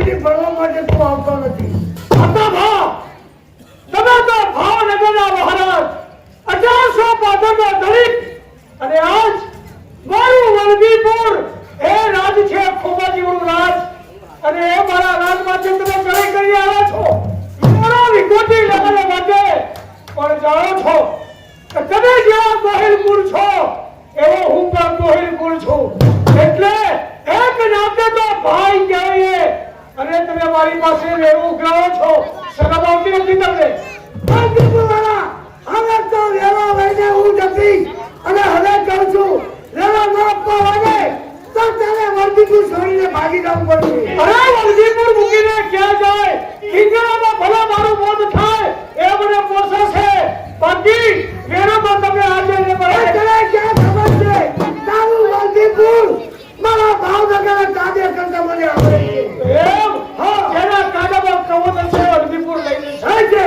બધી ભણવા માટે તું આવતો નથી. હતા ભાવ તમે તો ભાવનગરના મહારાજ 1800 પાટણનો દલિત અને આજ મારું વલભીપુર એ રાજ છે ખોબાજીનું રાજ અને એ મારા રાજમાંથી તમે ચડાઈ કરી આવ્યા છો મારો વિકોટી લગાડવા માટે પણ જાણો છો કે તમે જેવા ગોહિલ કુળ છો એવો હું પણ ગોહિલ કુળ છું એટલે એક નાતે તો ભાઈ કહેવાય અને તમે મારી પાસે રહેવું ઉઘરાવો છો શરમ આવતી નથી તમને વલભીપુરવાળા, હવે તો વેલા લઈને હું જતી અને હવે કહું છું વેલા ન આપવા વાગે તો તારે વલભીપુર છોડીને ભાગી જવું પડશે. અરે વલભીપુર મૂકીને ક્યાં જાય હિંગળામાં ભલા મારું મોત થાય એ મને પોસાશે બાકી વેરામાં તમે આજે ને એ તને ક્યાં ખબર છે તારું વલભીપુર મારા ભાવનગરના કાજે કરતા મને આવડે છે. એમ હા જેના કાડામાં કવોતર છે વલભીપુર લઈને થાય છે.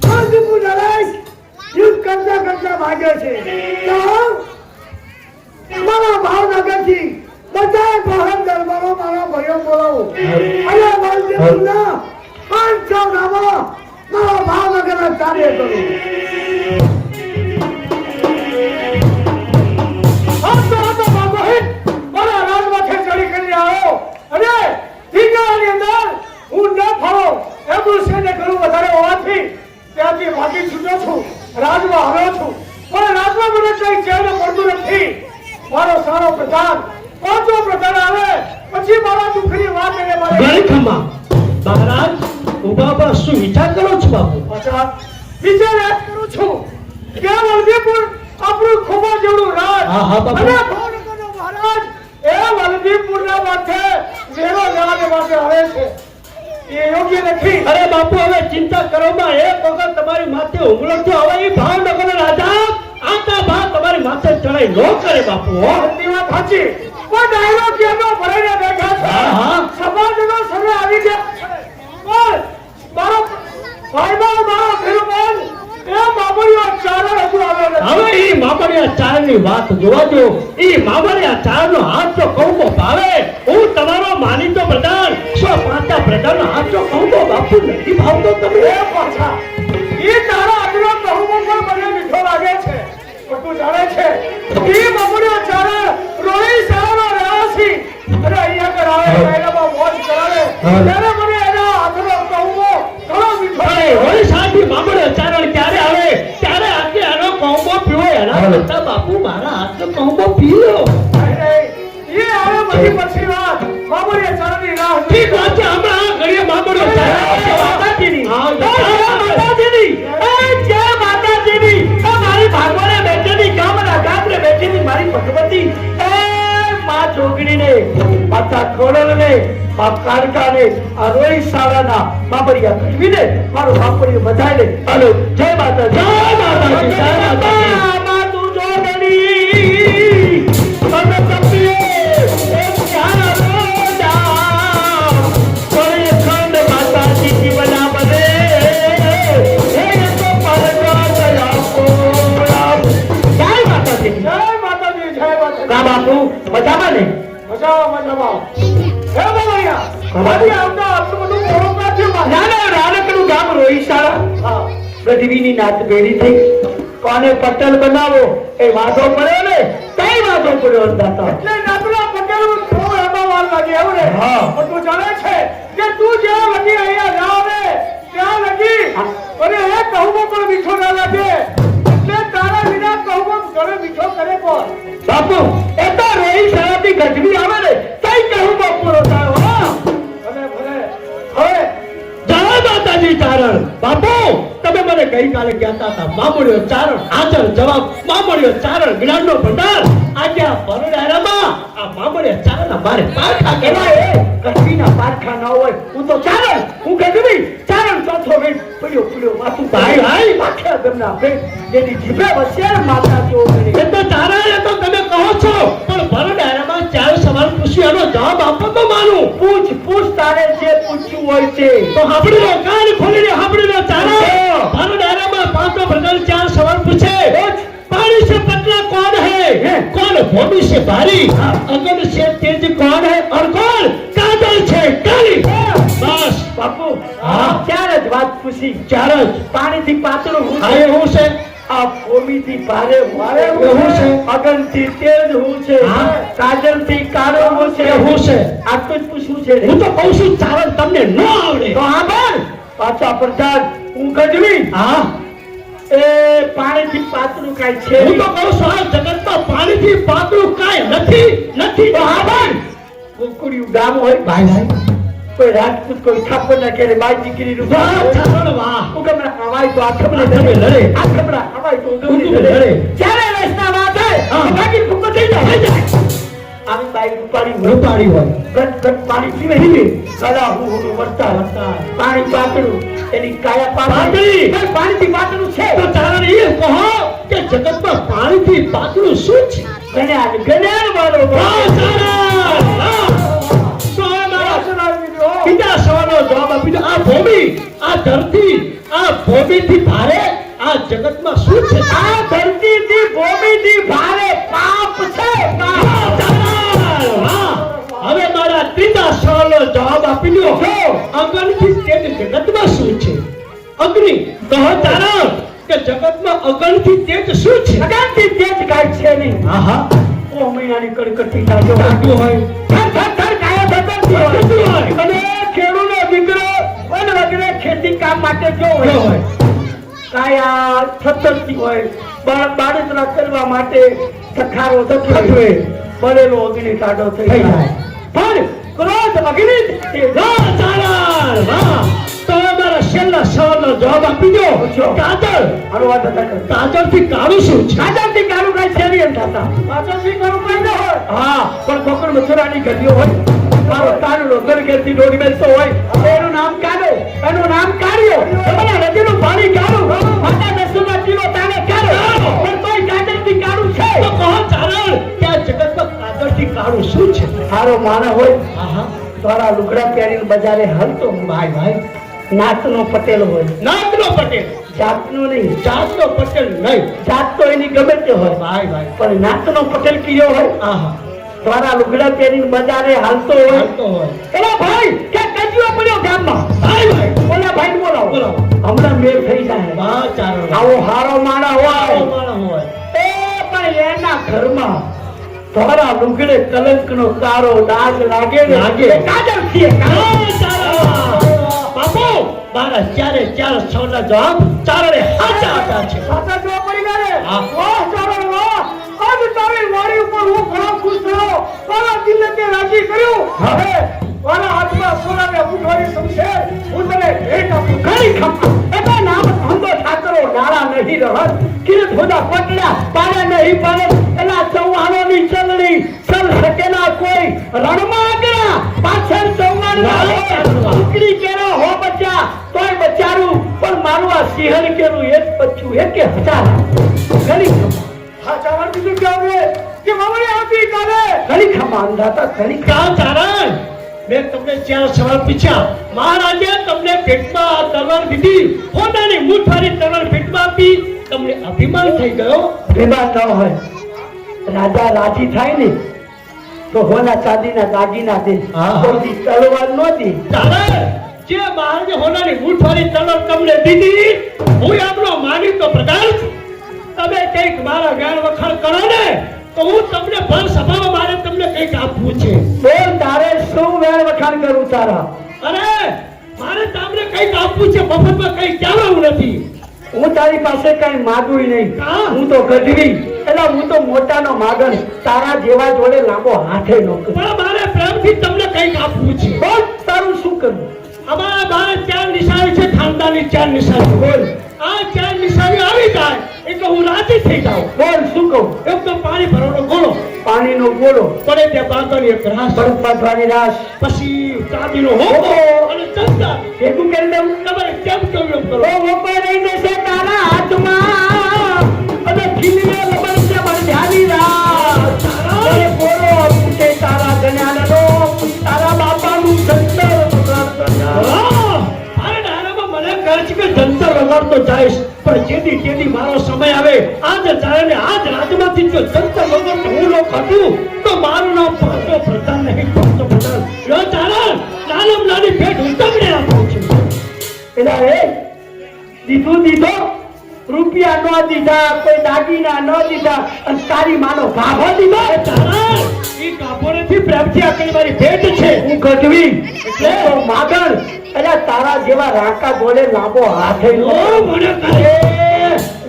વલભીપુર નરેશ યુદ્ધ કરતા કરતા ભાગ્યો છે. તો મારા ભાવનગરથી બધા બહાર દરબારો મારા ભાઈઓ બોલાવો અને વલભીપુરના 500 ગામો મારા ભાવનગરના કાર્ય કરો. તો ભગવાન મારા રાજમાંથી ચડી કરી આવ્યો અને હિંગળાની અંદર હું ન ફરો એમનું સેને ઘણું વધારે હોવાથી ત્યાંથી ભાગી છૂટ્યો છું રાજમાં આવ્યો છું પણ રાજમાં મને કઈ ચેન પડતું નથી મારો સારો પ્રધાન પાંચો પ્રધાન આવે પછી મારા દુઃખની વાત એને મારે ગળખમા મહારાજ ઉભા શું વિચાર કરો છો બાપુ? અચ્છા વિચાર યાદ કરું છું કે વલભીપુર આપણું ખૂબ જેવડું રાજ હા, હા, બાપુ. અને ભાવનગરનો મહારાજ એ વલભીપુરના માથે વેરો લેવાને માટે આવે છે એ યોગ્ય નથી અરે બાપુ હવે ચિંતા કરો માં એક વખત તમારી માથે હુમલો થયો હવે એ ભાવનગરના રાજા આતા ભાવ તમારી માથે ચડાઈ નો કરે બાપુ હો. આજની વાત સાચી કોઈ ડાયરો કેનો ભરાઈને બેઠા છે હા, હા. સમાજનો સર્વે આવી ગયા છે પણ મારો ભાઈબંધ મારો ભીરુબંધ એ બાબુયો ચારણ હજુ આવ્યો નથી હવે ઈ મામડિયા ચારની વાત જોવા દો ઈ મામડિયા ચારનો હાથ તો કહું ભાવે હું તમારો માનીતો પ્રધાન 105 પ્રધાનનો હાથ તો કહું બાપુ નથી ભાવતો તમે એ પાછા એ તારા આજનો કહું પણ મને મીઠો લાગે છે પણ તું જાણે છે એ બાબુયો ચારણ રોહી સારાનો રહેવાસી અને અહીંયા આગળ આવે એનામાં મોજ કરાવે ત્યારે મને એના હાથનો કહું ઘણો મીઠો અરે લાગે. હોય સાથી મામડિયા ચારણ ક્યારે આવે ત્યારે આજે આનો કહું પીવો એના કરતા બાપુ મારા હાથનો કહું પી લો. એ આવે બધી પછી વાત બાબુયો ચારણની રાહ ઠીક વાત છે હમણાં આ ઘડીએ મામડિયો ચારણ માતાજીની. હા માતાજીની એ જય માતાજીની એ મારી ભાગવાના બેઠેની ગામના ગામરે બેઠેની મારી ભગવતી એ માં જોગણીને માતા ખોડલને મા કાળકાને આ રોઈ શાળાના બાબરિયા કઠવીને મારો બાપરિયો બધાને હાલો જય માતાજી જય માતાજી જય માતાજી મા તું જોગણી મને તપીએ એ ક્યાં રોડા કોઈ ખંડ માતાજી જીવના બને હે તો પરગા દયા કોરા જય માતાજી જય માતાજી જય માતાજી કા બાપુ મજામાં ને મજામાં હે બાબરિયા બાબરી આવતા આટલું બધું મોડું થયું નાના રાણકનું ગામ રોઈશાળા હા પૃથ્વીની નાત બેડી થઈ કોને પટેલ બનાવો એ વાંધો પડ્યો ને કઈ વાંધો પડ્યો દાતા એટલે નાતલા પટેલનું થોડું એમાં વાર લાગે એવું ને હા. પણ તું જાણે છે કે તું જ્યાં લગી અહીંયા ના આવે ત્યાં લગી અને એ કહુમાં પણ મીઠો ના લાગે એટલે તારા વિના કહુમાં ઘરે મીઠો કરે કોણ બાપુ એ તો રોઈશાળાથી ગજવી આવે ને કઈ કહું પૂરો થાય હો ભલે ભલે હવે જય માતાજી ચારણ બાપુ તમે મને ગઈકાલે કહેતા હતા મામડિયો ચારણ હાજર જવાબ મામડિયો ચારણ જ્ઞાનનો ભંડાર આજે આ પરડારામાં આ મામડિયા ચારણ મારે પારખા કહેવાય કઠવીના પારખા ન હોય હું તો ચારણ હું ગજવી ચારણ ચોથો વેટ પડ્યો માથું ભાઈ ભાઈ પાખા ગમના ભેટ જેની જીભે વસ્યા માતા જો એ તો ચારણ એ તો તમે કહો છો પણ પરડારામાં તો સાંભળી લો, કાન ખોલીને સાંભળી લો ચાલો. મારો ડાયરામાં પાંચો પ્રકાર ચાર સવાલ પૂછે. पानी से पतला कौन है, कौन भूमि से भारी, अगन से तेज कौन है और कौन काजल से काली. बस બાપુ હા. ચાર જ વાત પૂછી. ચાર જ. પાણીથી પાતળું હું હા છે, એવું છે. આ ભૂમિથી ભારે હું છે, એવું છે. અગનથી તેજ હું છે, હા. કાજલથી કાળો હું છે. એવું છે. આટલું જ પૂછવું છે ને? હું તો કહું છું ચાર જ તમને ન આવડે. તો હા બોલ. પાછા પ્રસાદ હું ગઢવી હા, એ પાણીથી પાતળું કાંઈ છે હું નહીં. તો કહું છું આ જગતમાં પાણીથી પાતળું કાંઈ નથી. તો હા બોલ. કુકુડિયું ગામ હોય, ભાઈ ભાઈ, કોઈ રાજપૂત કોઈ ઠાકોર ના ઘેરે બાઈ દીકરીનું વાહ ગામ હોય. ચારણ વાહ. ઉગમણા હવાય તો આ આ ખબરે તમે લડે. આ ખબરા હવાય તો ઉગમણી ઉગમણી લડે. લડે. જ્યારે રસ્તા માં થાય હા. તો ભાગી ફૂકો થઈ જાય. આવી બાઈ રૂપાળી હોય. રૂપાળી હોય. ગટ ગટ પાણી પીવે હિમે. કલા હું હું વરતા પાણી પાતળું એની કાયા પાતળી. પાતળી. પાણીથી પાતળું છે. તો ચારણ એ કહો કે જગતમાં પાણીથી પાતળું શું છે? જ્ઞાન વાળો વાહ ચારણ વાહ. તો હવે મારા બીજા સવાલનો જવાબ આપી દો. આ ભૂમિ, આ ધરતી, આ ભૂમિથી ભારે આ જગતમાં શું છે? આ ધરતીથી ભૂમિથી ભારે પાપ છે. વાહ, ચારણ, વાહ. હવે મારા ત્રીજા સવાલનો જવાબ આપી દો. અગ્નિથી તેજ જગતમાં શું છે? અગ્નિ કહો ચારણ કે જગતમાં અગ્નિથી તેજ શું છે? અગાઉથી તેજ કાંઈ છે નહીં. આહા, ઓ મૈયાની કડકડતી તાજો લાગ્યું હોય. થર થર થર કાયા થરથરતી હોય. થરથરતી હોય. અને ખેડૂતનો દીકરો વન વગરે ખેતી કામ માટે જો કેવો હોય હોય? કાયા થરથરતી હોય. બાળતરા કરવા માટે સખારો થતી થતી હોય. હોય. બળેલો અગ્નિ કાઢો થઈ થઈ જાય. જાય. પણ ક્રોધ અગ્નિ તે વાહ, ચારણ, વાહ. તો હવે મારા છેલ્લા સવાલનો જવાબ આપી દો. પૂછો. કાજળ, આનો વાત હતા કર. કાજળથી કાળું શું છે? કાજલથી કાળું કાંઈ છે નહીં એમ થતા. કાજલથી કાળું કાંઈ ન હોય. હા, પણ કોકણ મથુરાની ગઢીઓ હોય. મારો તારુડો ઘર ઘેરથી દોડી બેસતો હોય. એનું નામ કાળો, એનું નામ કાળિયો. તમારા નદીનું પાણી કાળું. માતા દસુના જીવો તાને કાળો. પણ તોય કાજલથી કાળું છે. તો કહો ચારણ કે આ જગતમાં કાજળથી કાળું શું છે? સારો માણસ હોય, આહા, તારા લુગડા પહેરીને બજારે હાલતો હોય. ભાઈ ભાઈ, નાતનો પટેલ હોય, નાતનો પટેલ, જાતનો નહીં. જાતનો પટેલ નહીં. જાત તો એની ગમે તે હોય, ભાઈ ભાઈ, પણ નાતનો પટેલ કયો હોય. આહા, તારા લુગડા પહેરીને બજારે હાલતો હોય. હાલતો હોય. એલા ભાઈ કે કજિયો પડ્યો ગામમાં. ભાઈ ભાઈ, ઓલા ભાઈને બોલાવો. બોલાવો. હમણાં મેળ થઈ જાય. વાહ ચારણ, આવો હારો માણા આવો હોય માણસ હોય. એ પણ એના ઘરમાં તારા લુગડે કલંકનો કાળો ડાઘ લાગે ને લાગે. એ કાજલ છે. વાહ ચારણ. બાપુ, મારા ચારે ચાર સવાલના જવાબ ચારણે સાચા આપ્યા છે. સાચા જવાબ પડી ગયા ને? હા. વાહ ચારણ વાહ. આજ તારી વાણી ઉપર હું ઘણો ખુશ થયો. તારા દિલને તે રાજી કર્યું. હા. હવે મારા હાથમાં સોનાને ઉઠવાની સમશે. હું તને ભેટ આપું. ઘણી ખપા. એટલે નામ ધંધો ઠાકરો ડાળા નહીં રહત. કિરત હોદા પટડા પાડે નહીં પાડે. એના ચૌહાણોની ચલણી ચલ સકેલા કોઈ રણમાં આગળ પાછળ ચૌહાણ ઉકળી કેરો હો બચ્ચા તોય બચારું પણ મારું આ સિંહણ કેરું એક બચ્ચું એક હજાર ઘણી ખમા. હા ચાવર બીજું કે હવે કે મમરી આવતી કાલે ઘણી ખમા અંધાતા ઘણી ક્યાં ચારણ? મેં તમને ચાર સવાલ પૂછ્યા. મહારાજે તમને પેટમાં આ તલવાર દીધી. હોનાની મૂઠવાળી તલવાર પેટમાં આપી. તમને અભિમાન થઈ ગયો. ભેગા ન હોય. રાજા રાજી થાય ને તો હોના ચાંદીના દાગીના દે. હા. કોઈ દી તલવાર નો દે. ચારણ, જે મહારાજે હોનાની મૂઠવાળી તલવાર તમને દીધી, હું એમનો માનીતો પ્રધાન છું. તમે કંઈક મારા જ્ઞાન વખાણ કરો ને તો હું તમને ભર સભામાં મારે તમને કંઈક આપવું છે. બોલ તારે શું વેણ વખાણ કરું તારા? અરે મારે તમને કંઈક આપવું છે. મફતમાં કંઈ કહેવાનું નથી. હું તારી પાસે કઈ માંગુ નહીં. હા. હું તો ગઢવી એટલે હું તો મોટાનો માગણ. તારા જેવા જોડે લાંબો હાથે નો કરું. પણ મારે પ્રેમથી તમને કંઈક આપવું છે. બોલ તારું શું કરવું? અમારા બાર ચાર નિશાની છે. ખાનદાની ચાર નિશાની. બોલ આ ચાર નિશાની આવી જાય એટલે હું રાજી થઈ જાઉં. બોલ શું કહું? એક તો પાણી ભરવાનો ગોળો, પાણીનો ગોળો, પડે ત્યાં બાંધવાની એક રાસ, બરફ બાંધવાની રાસ, પછી ચાંદીનો હોકો અને ચંદા. ભેગું કરી દઉં. તમારે કેમ કેવું એમ કરો. ઓ હોકો રહી જશે તારા હાથમાં અને ખીલીને લબડ છે બંધાવી રાસ. અરે બોલો પૂછે તારા જ્ઞાનનો તારા બાપાનું સંતર પ્રાર્થના. વાહ! જઈશ, પણ જેથી મારો સમય આવે, આજ ચારણે આજ રાજમાંથી જો જંતર વગર હું લોક હતું તો મારું નામ પાંચો પ્રધાન નહીં, પાંચો પ્રધાન. લો ચારણ, નાનમ નાની ભેટ હું તમને આપું છું. એલા રે દીધો રૂપિયા ન દીધા, કોઈ દાગીના ન દીધા, અને તારી માનો ભાભો દીધો. એ ચારણ, ઈ કાપોરેથી પ્રેમથી આકરી મારી ભેટ છે. હું ગઢવી એટલે તો માગણ. એટલે તારા જેવા રાકા ગોળે લાંબો હાથે ઓ મને કરે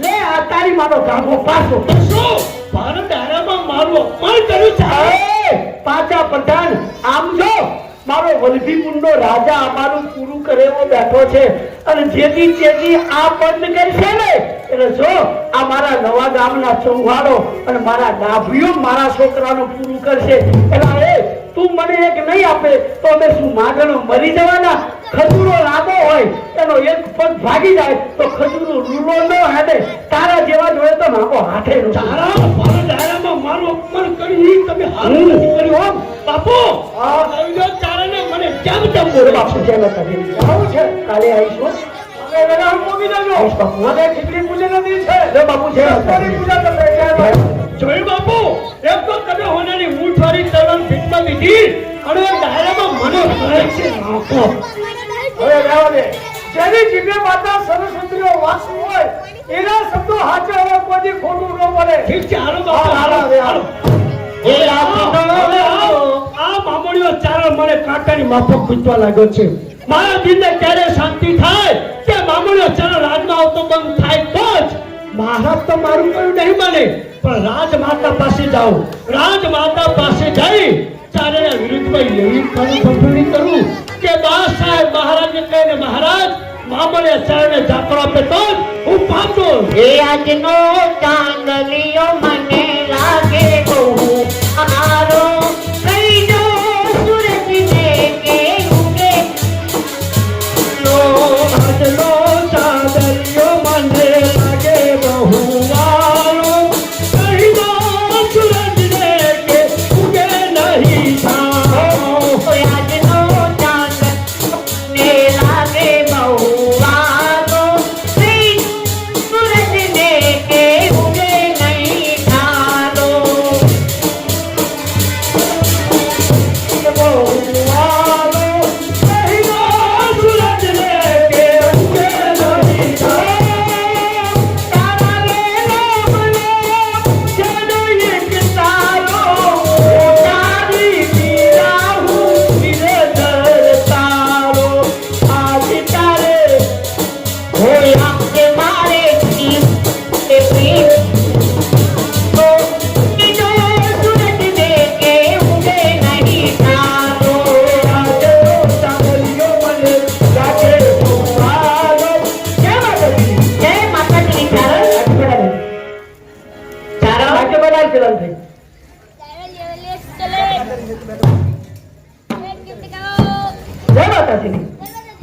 લે આ તારી માનો ભાભો પાછો. તો શું ભારત આરામાં મારું અપમાન કર્યું છે? એ, પાછા પ્રધાન આમ જો મારો વલભીપુરનો રાજા અમારું પૂરું કરે એવો બેઠો છે, અને જેથી આ બંધ કરશે ને એટલે જો આ મારા નવા ગામના ચૌહાડો અને મારા ડાભીઓ મારા છોકરાનું પૂરું કરશે. એટલે એ તું મને એક નહીં આપે તો અમે શું માગણો મરી જવાના? ખજૂરો લાંબો હોય એનો એક પગ ભાગી જાય તો ખજૂરો લૂલો ન હેડે. તારા જેવા જોડે તો નાખો હાથે નો. તારા ભારત આરામાં મારું અપમાન કર્યું, ઈ તમે હારું નથી કર્યું. હો બાપુ, આ ચારણે મને કેમ બોલે? બાપુ જય માતાજી. આવું છે કાલે આવીશું. હવે વેલા હું મૂકી દેજો. આવીશ બાપુ. મને ખીચડી પૂજન નથી છે. જય બાપુ જય માતાજી. પૂજા તમે જોયું બાપુ, એક તો તમે હોનાની મૂઠવાળી તલમ ભીતમાં લીધી અને ડાયરામાં મને ભરે છે નાખો. હવે રહેવા દે. જેની જીભે માતા સરસ્વતીનો વાસ હોય એના શબ્દો હાચા હોય, કોઈ ખોટું ન બોલે. ઠીક છે, હાલો બાપુ, હાલો હાલો. આ મામણીઓ ચારણ મને કાંટાની માફક પૂછવા લાગ્યો છે. મારા દિલને ક્યારે શાંતિ થાય કે મામણીઓ ચારણ રાજમાં આવતો બંધ થાય તો જ. મહારાજ તો મારું કયું નહીં માને, પણ રાજમાતા પાસે જાઉં. રાજમાતા પાસે જઈ ચારણના વિરુદ્ધમાં એવી કંઠણી કરું કે બા સાહેબ મહારાજને કહીને મહારાજ મામણીઓ ચારણને જાકરો આપે તો જ હું પામતો. એ આજનો ચાંદલિયો મને લાગે બહુ અમારો, કઈ જો સૂરજ ને કે ઉગે લો આજનો ચાંદલિયો મને લાગે બહુ વાલો, કહી દો સૂરજને કે ઉગે નહીં છાંવ. આજનો ચાંદ ને લાગે બહુ વાલો, કઈ સૂરજ ને કે ઉગે નહીં ઠાલો. બહુ વાલો, કહી દો સૂરજને કે ઉગે નહીં છાંવ. તારા લેલા મને જાણે એક તારો, તારી પીરા હું પીરે ધરતારો. આજ તારે હોય આપકે મારે જીવ તે પ્રેમ તો કીજો સૂરજ ને કે ઉગે નહીં ઠાલો. આજનો ચાંદલિયો મને લાગે બહુ વાલો. જય માતાજી. જય માતાજી. ચારણ ચારણ વાક્ય બનાવ ચલન થઈ. જય માતાજી.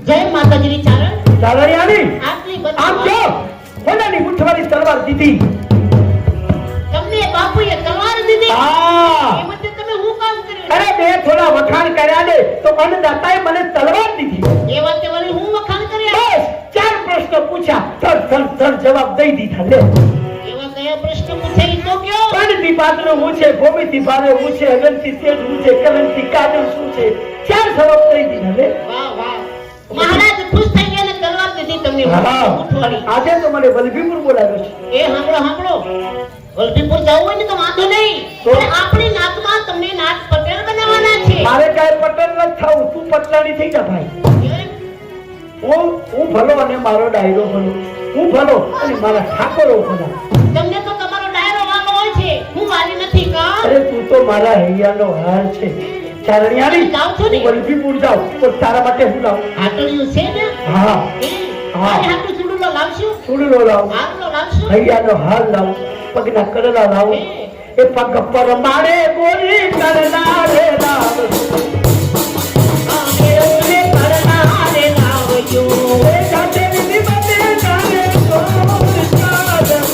જય માતાજી. ચારણ ચારણિયાની આટલી આમ જો બધી હોનાની મૂઠવાળી તલવાર દીધી. તમને બાપુએ તલવાર દીધી, હા એમાં તે તમે હું કામ કર્યું? અરે બે થોડા વખાણ કર્યા ને તો અન્નદાતાએ મને તલવાર દીધી. એવા તે વળી હું વખાણ કર્યા? બસ 4 પ્રશ્નો પૂછ્યા, ધડ જવાબ દઈ દીધા. લે એવા કયા પ્રશ્ન પૂછે ઈ તો કયો? પાણીથી પાત્ર હું છે, ભૂમિથી ભારે હું છે, અગનથી તેજ હું છે, કલમથી કાજલ શું છે, 4 જવાબ દઈ દીધા. લે વાહ વાહ, મહારાજ ખુશ થઈ ગયા ને તલવાર દીધી તમને. હા ઉઠવાડી. આજે તો મને વલભીપુર બોલાવ્યો છે. એ સાંભળો વલભીપુર જવું હોય ને તો વાંધો નહીં, તો? પણ આપણી નાતમાં તમને નાત પટેલ બનાવવાના છે. મારે કાંઈ પટેલ નથી થવું, તું પટલાણી થઈ જા ભાઈ. હું ભલો અને મારો ડાયરો ભલો, હું ભલો અને મારા ઠાકોરો ભલા. તમને તો તમારો ડાયરો વાલો હોય છે, હું વાલી નથી કા? અરે તું તો મારા હૈયાનો હાર છે. ચારણિયાની જાવ છો ને? હું વલભીપુર જાઉં તો તારા માટે હું લાવું? હાટડીયું છે ને? હા એ, હા. મારી હાટું ચૂડુલો લાવશું? ચૂડીનો લાવું, હારનો લાવશું? હૈયાનો હાર લાવું, પગના કરલા લાવું. એ પગ પર મારે ગોરી કરલા રે લાવું. આમે કરલા રે લાવજો. એ જાતે વિધિ બને જાને ગોર સાદમ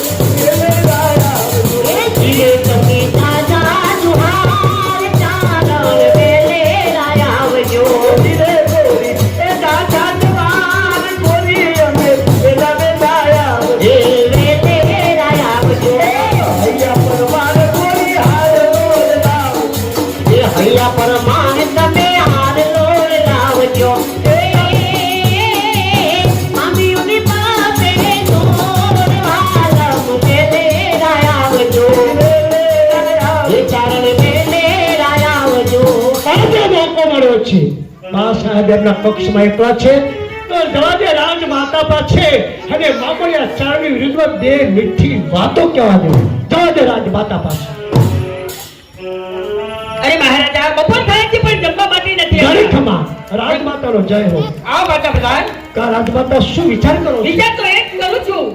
એ લાયા. એ જીવે તમે તાજા જુહાર ચાલર વેલે લાયા આવજો. ધીરે ગોરી એ દાદા જવાન ગોરી અમે એલા બેલાયા. બા સાહેબ એમના પક્ષમાં એકલા છે તો જવા દે રાજમાતા પાસે અને મામલિયા ચારણી વિરુદ્ધમાં બે મીઠી વાતો કહેવા દે. જવા દે રાજમાતા પાસે. અરે મહારાજા બપોર થાય છે પણ જમવા માટે નથી ઘણી આવ્યા. ખમા રાજમાતાનો જય હો. આવો માતા પ્રધાન. કા રાજમાતા શું વિચાર કરો છો? વિચાર તો એક કરું છું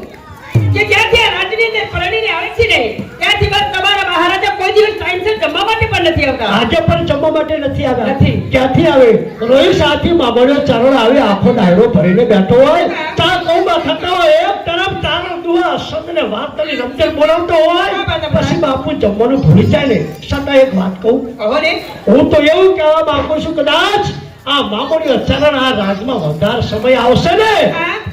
કે જ્યાંથી આ રાજની અંદર પરણીને આવે છે ને ત્યાંથી બસ તમારા મહારાજા કોઈ દિવસ ટાઈમસર જમવા માટે પણ નથી આવતા. આજે પણ જમવા માટે નથી આવ્યા. નથી. ક્યાંથી આવે? રોહિત સાથી મામલિયો ચારણ આવે આખો ડાયરો ભરીને બેઠો હોય ચા કૌમાં થતા હોય એક તરફ ચારણ દુઆ સંતને વાત કરી રમઝટ બોલાવતો હોય પછી બાપુ જમવાનું ભૂલી જાય ને. છતાં એક વાત કહું, કહો ને. હું તો એવું કહેવા માંગુ છું કદાચ આ મામલિયો ચારણ આ રાજમાં વધારે સમય આવશે ને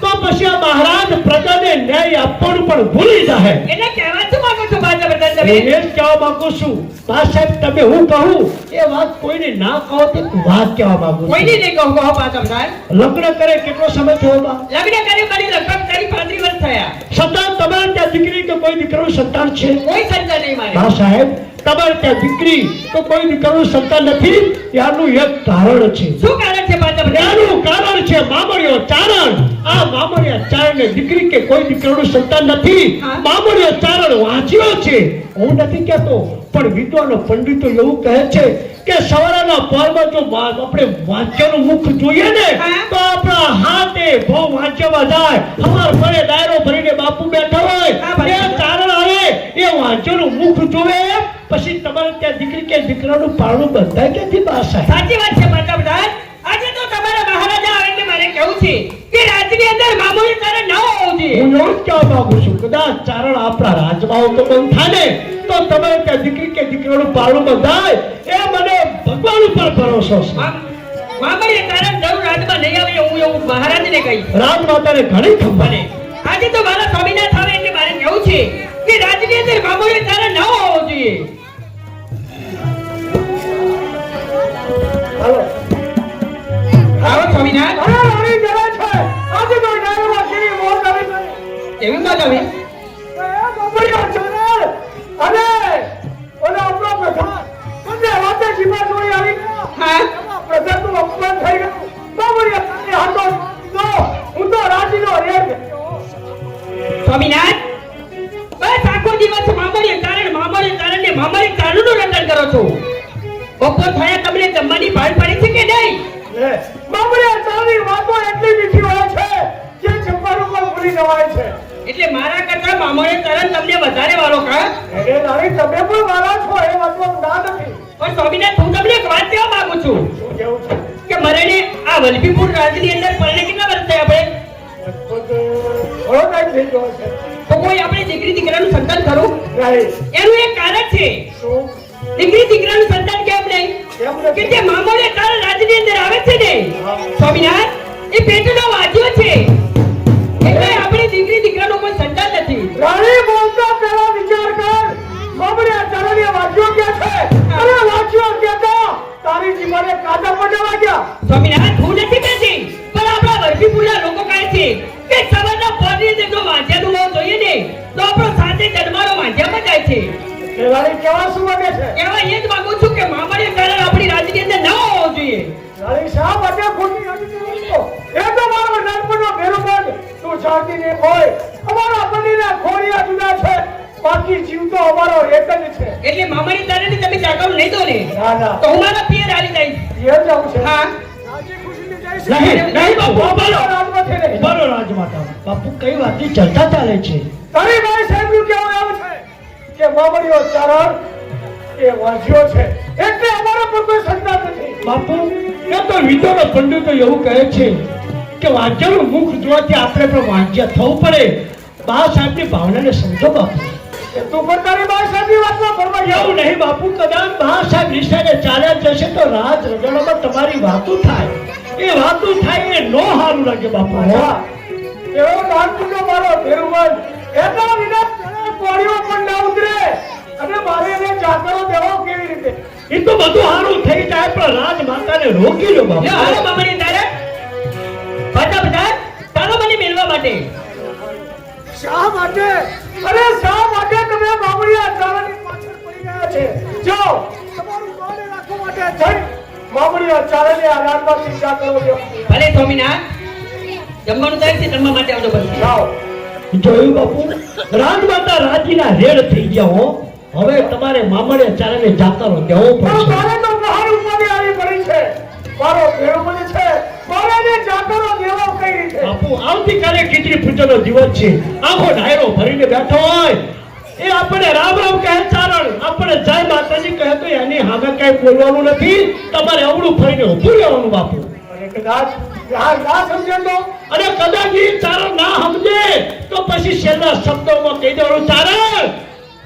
તો પછી આ મહારાજ પ્રજાને ન્યાય આપવાનું પણ ભૂલી જાય. એટલે કહેવા શું માંગો છો માતા પ્રધાન તમે? હું એ જ કહેવા માંગુ છું બા સાહેબ તમે હું કહું એ વાત કોઈને ના કહો તે વાત કહેવા માંગુ છું. કોઈને નહીં કહો કહો માતા પ્રધાન. લગ્ન કરે કેટલો સમય થયો બા? લગ્ન કરી મારી લગભગ 35 વર્ષ થયા. સંતાન તમારે ત્યાં દીકરી કે કોઈ દીકરાનું સંતાન છે? કોઈ સંતાન નહીં મારે. બા સાહેબ તમારે ત્યાં દીકરી તો કોઈ દીકરાનું સંતાન નથી એનું એક કારણ છે. શું કારણ છે માતા પ્રધાન? એનું કારણ છે મામલિયો ચારણ. આ મામલિયા ચારણને દીકરી કે કોઈ દીકરાનું સંતાન નથી. હા. મામલિયો ચારણ વાંચ્યો છે. હું નથી કહેતો પણ વિદ્વાનો પંડિતો એવું કહે છે કે સવારના પરમાં જો આપણે વાંચ્યનું મુખ જોઈએ ને હા. તો આપણા હાથે બહુ વાંચવા જાય. અમાર પડે ડાયરો ભરીને બાપુ બેઠા હોય હા, ભાઈ. એ ચારણ આવે એ વાંચ્યનું મુખ જોવે પછી તમારે ત્યાં દીકરી કે દીકરાનું પારણું બંધાય ક્યાંથી બા સાહેબ? સાચી વાત છે માતા પ્રધાન. આજે તો તમારા મહારાજા આવે એટલે મારે કહેવું છે કે રાજની અંદર મામૂલી ચારણ ન હોવું જોઈએ. હું એવું જ કહેવા માંગુ છું કદાચ ચારણ આપણા રાજમાં તો બંધ થાય ને તો તમારે ત્યાં દીકરી કે દીકરાનું પારણું બંધાય એ મને ભગવાન ઉપર ભરોસો છે. મામૂલી ચારણ જરૂર રાજમાં નહીં આવે હું એવું મહારાજને કહીશ. રાજમાતાને ઘણી ખબર અને આજે તો મારા સ્વામિનાથ આવે એટલે મારે કહેવું છે કે રાજની અંદર મામૂલી ચારણ ન હોવું જોઈએ. હાલો. આવો સ્વામિનાથ. અરે રાણી જરા છે આજે તો ડાયરોમાં કેવી મોજ આવી ગઈ. એવું ના તમે એ મામલિયો ચારણ અને ઓલા આપણો પ્રધાન બંને વાતે જીવા જોઈ આવી ગયા. હા પ્રજાનું અપમાન થઈ ગયું. મામલિયો ચારણે હાથો તો હું તો રાજીનો રેડ સ્વામિનાથ બસ આખો દિવસ મામૂલી ચારણ ને મામૂલી ચારણનું રટણ કરો છો. બપોર થયા તમને જમવાની ભાન પડી છે કે નહીં? મામલિયા ચારણી વાતો એટલી મીઠી હોય છે જે જમવાનું પણ ભૂલી જવાય છે. એટલે મારા કરતા મામૂલી ચારણ તમને વધારે વાલો કા? એ રાણી તમે પણ વાલા છો એ વાતનો ના નથી. પણ સ્વામિનાથ હું તમને એક વાત કહેવા માંગુ છું શું કેવું છે? કે મરેને આ વલભીપુર રાજની અંદર પરણે કેટલા વર્ષ થયા આપણે? ઘણો ટાઈમ થઈ ગયો છે. તો કોઈ આપણે દીકરી દીકરાનું સંતાન ખરું? નહીં. એનું એક કારણ છે. શું? દીકરી દીકરાનું સંતાન કેમ નહીં? કેમ નથી? કે જે મામૂલી ચારણ રાજની અંદર આવે છે ને સ્વામિનાથ એ પેટનો વાજ્યો છે એટલે આપણે દીકરી દીકરાનું કોઈ સંતાન નથી. રાણી બોલતા પહેલા વિચાર કર. મામલિયા ચારણે વાંચ્યો કે છે અરે વાંચ્યો કે તો તારી જીવાને કાદા પડવા વાગ્યા. સ્વામિનાથ હું નથી કહેતી પણ આપણા વલભીપુરના લોકો કહે છે કે સવારના પોરની અંદર જો વાંચ્યાનું હોવું જોઈએ ને તો આપણો સાથે જન્માનો વાંચ્યામાં જાય છે. એ રાણી કેવા શું માંગે છે? એવા એ જ માંગુ છું કે મામલિયા ચારણ આપણી રાજની અંદર ન હોવું જોઈએ. રાણી શા માટે ખોટી રાજી છો? એ તો મારો નાનપણનો ભેરો બંધ તું જાણતી નહીં હોય. અમારા બંનેના ખોડિયા જુદા છે બાકી જીવ તો અમારો એક જ છે. એટલે મામલિયા ચારણને તમે ચાકમ નહીં દો ને ના ના તો હું મારા પિયર આવી જઈશ. એ જવું છે. હા નહીં બાપુ બોલો રાજમાતા. બાપુ કઈ વાતની ચર્ચા ચાલે છે? તારી ભાઈ સાહેબનું કહેવું એવું છે કે મામલિયો ચારણ એ વાંચ્યો છે એટલે અમારા પર કોઈ સંતાન નથી. બાપુ એ તો વિદ્વાનો પંડિતો એવું કહે છે કે વાંચ્યાનું મુખ જોવાથી આપણે પણ વાંચ્ય થવું પડે. બા સાહેબની ભાવનાને સમજો બાપુ. એ તું પણ તારી બા સાહેબની વાતમાં ફરવા એવું નહીં બાપુ. કદાચ બા સાહેબ નિશાને ચાલ્યા જશે તો રાજ રજવાડામાં તમારી વાતો થાય. એ વાતો થાય એ નો સારું લાગે બાપુ. એવો નાનપણનો મારો ભેરુવન એના વિના કોળીઓ પણ ના ઉતરે અને મારે એને જાકરો દેવો કેવી રીતે? એ તો બધું સારું થઈ જાય પણ રાજ માતાને રોકી લો બાપુ. લે હાલો મામલિયા ચારણ બધા બધા ચાલો મને મેળવા માટે. શા માટે? અરે શા માટે તમે મામલિયા ચારણની પાછળ પડી ગયા છે? જાઓ તમારું માને રાખવા માટે જઈ મામડીઓ ચારેને આ રાજમાંથી જા કરો છો. ભલે સ્વામિનાથ જમવાનું તૈયાર છે, જમવા માટે આવજો બસ. જાઓ. જોયું બાપુ, રાજમાતા રાજીના રેડ થઈ ગયા હો. હવે તમારે મામડે ચારેને જાતારો દેવો પણ પડશે. મારે તો બહાર ઉપાડી આવી પડી છે. મારો ભેળો મને છે. મારે ને જાતરો દેવો કઈ રીતે? બાપુ, આવતીકાલે ખીચડી પૂજનનો દિવસ છે. આખો ડાયરો ભરીને બેઠો હોય એ આપણે રામ રામ કહે ચારણ, આપણે જય માતાજી કહે તો એની સામે કઈ બોલવાનું નથી. તમારે અવળું ફરીને ઊભું રહેવાનું બાપુ. અને કદાચ ના સમજે તો અને કદાચ એ ચારણ ના સમજે તો પછી છેલ્લા શબ્દોમાં કહી દેવાનું, ચારણ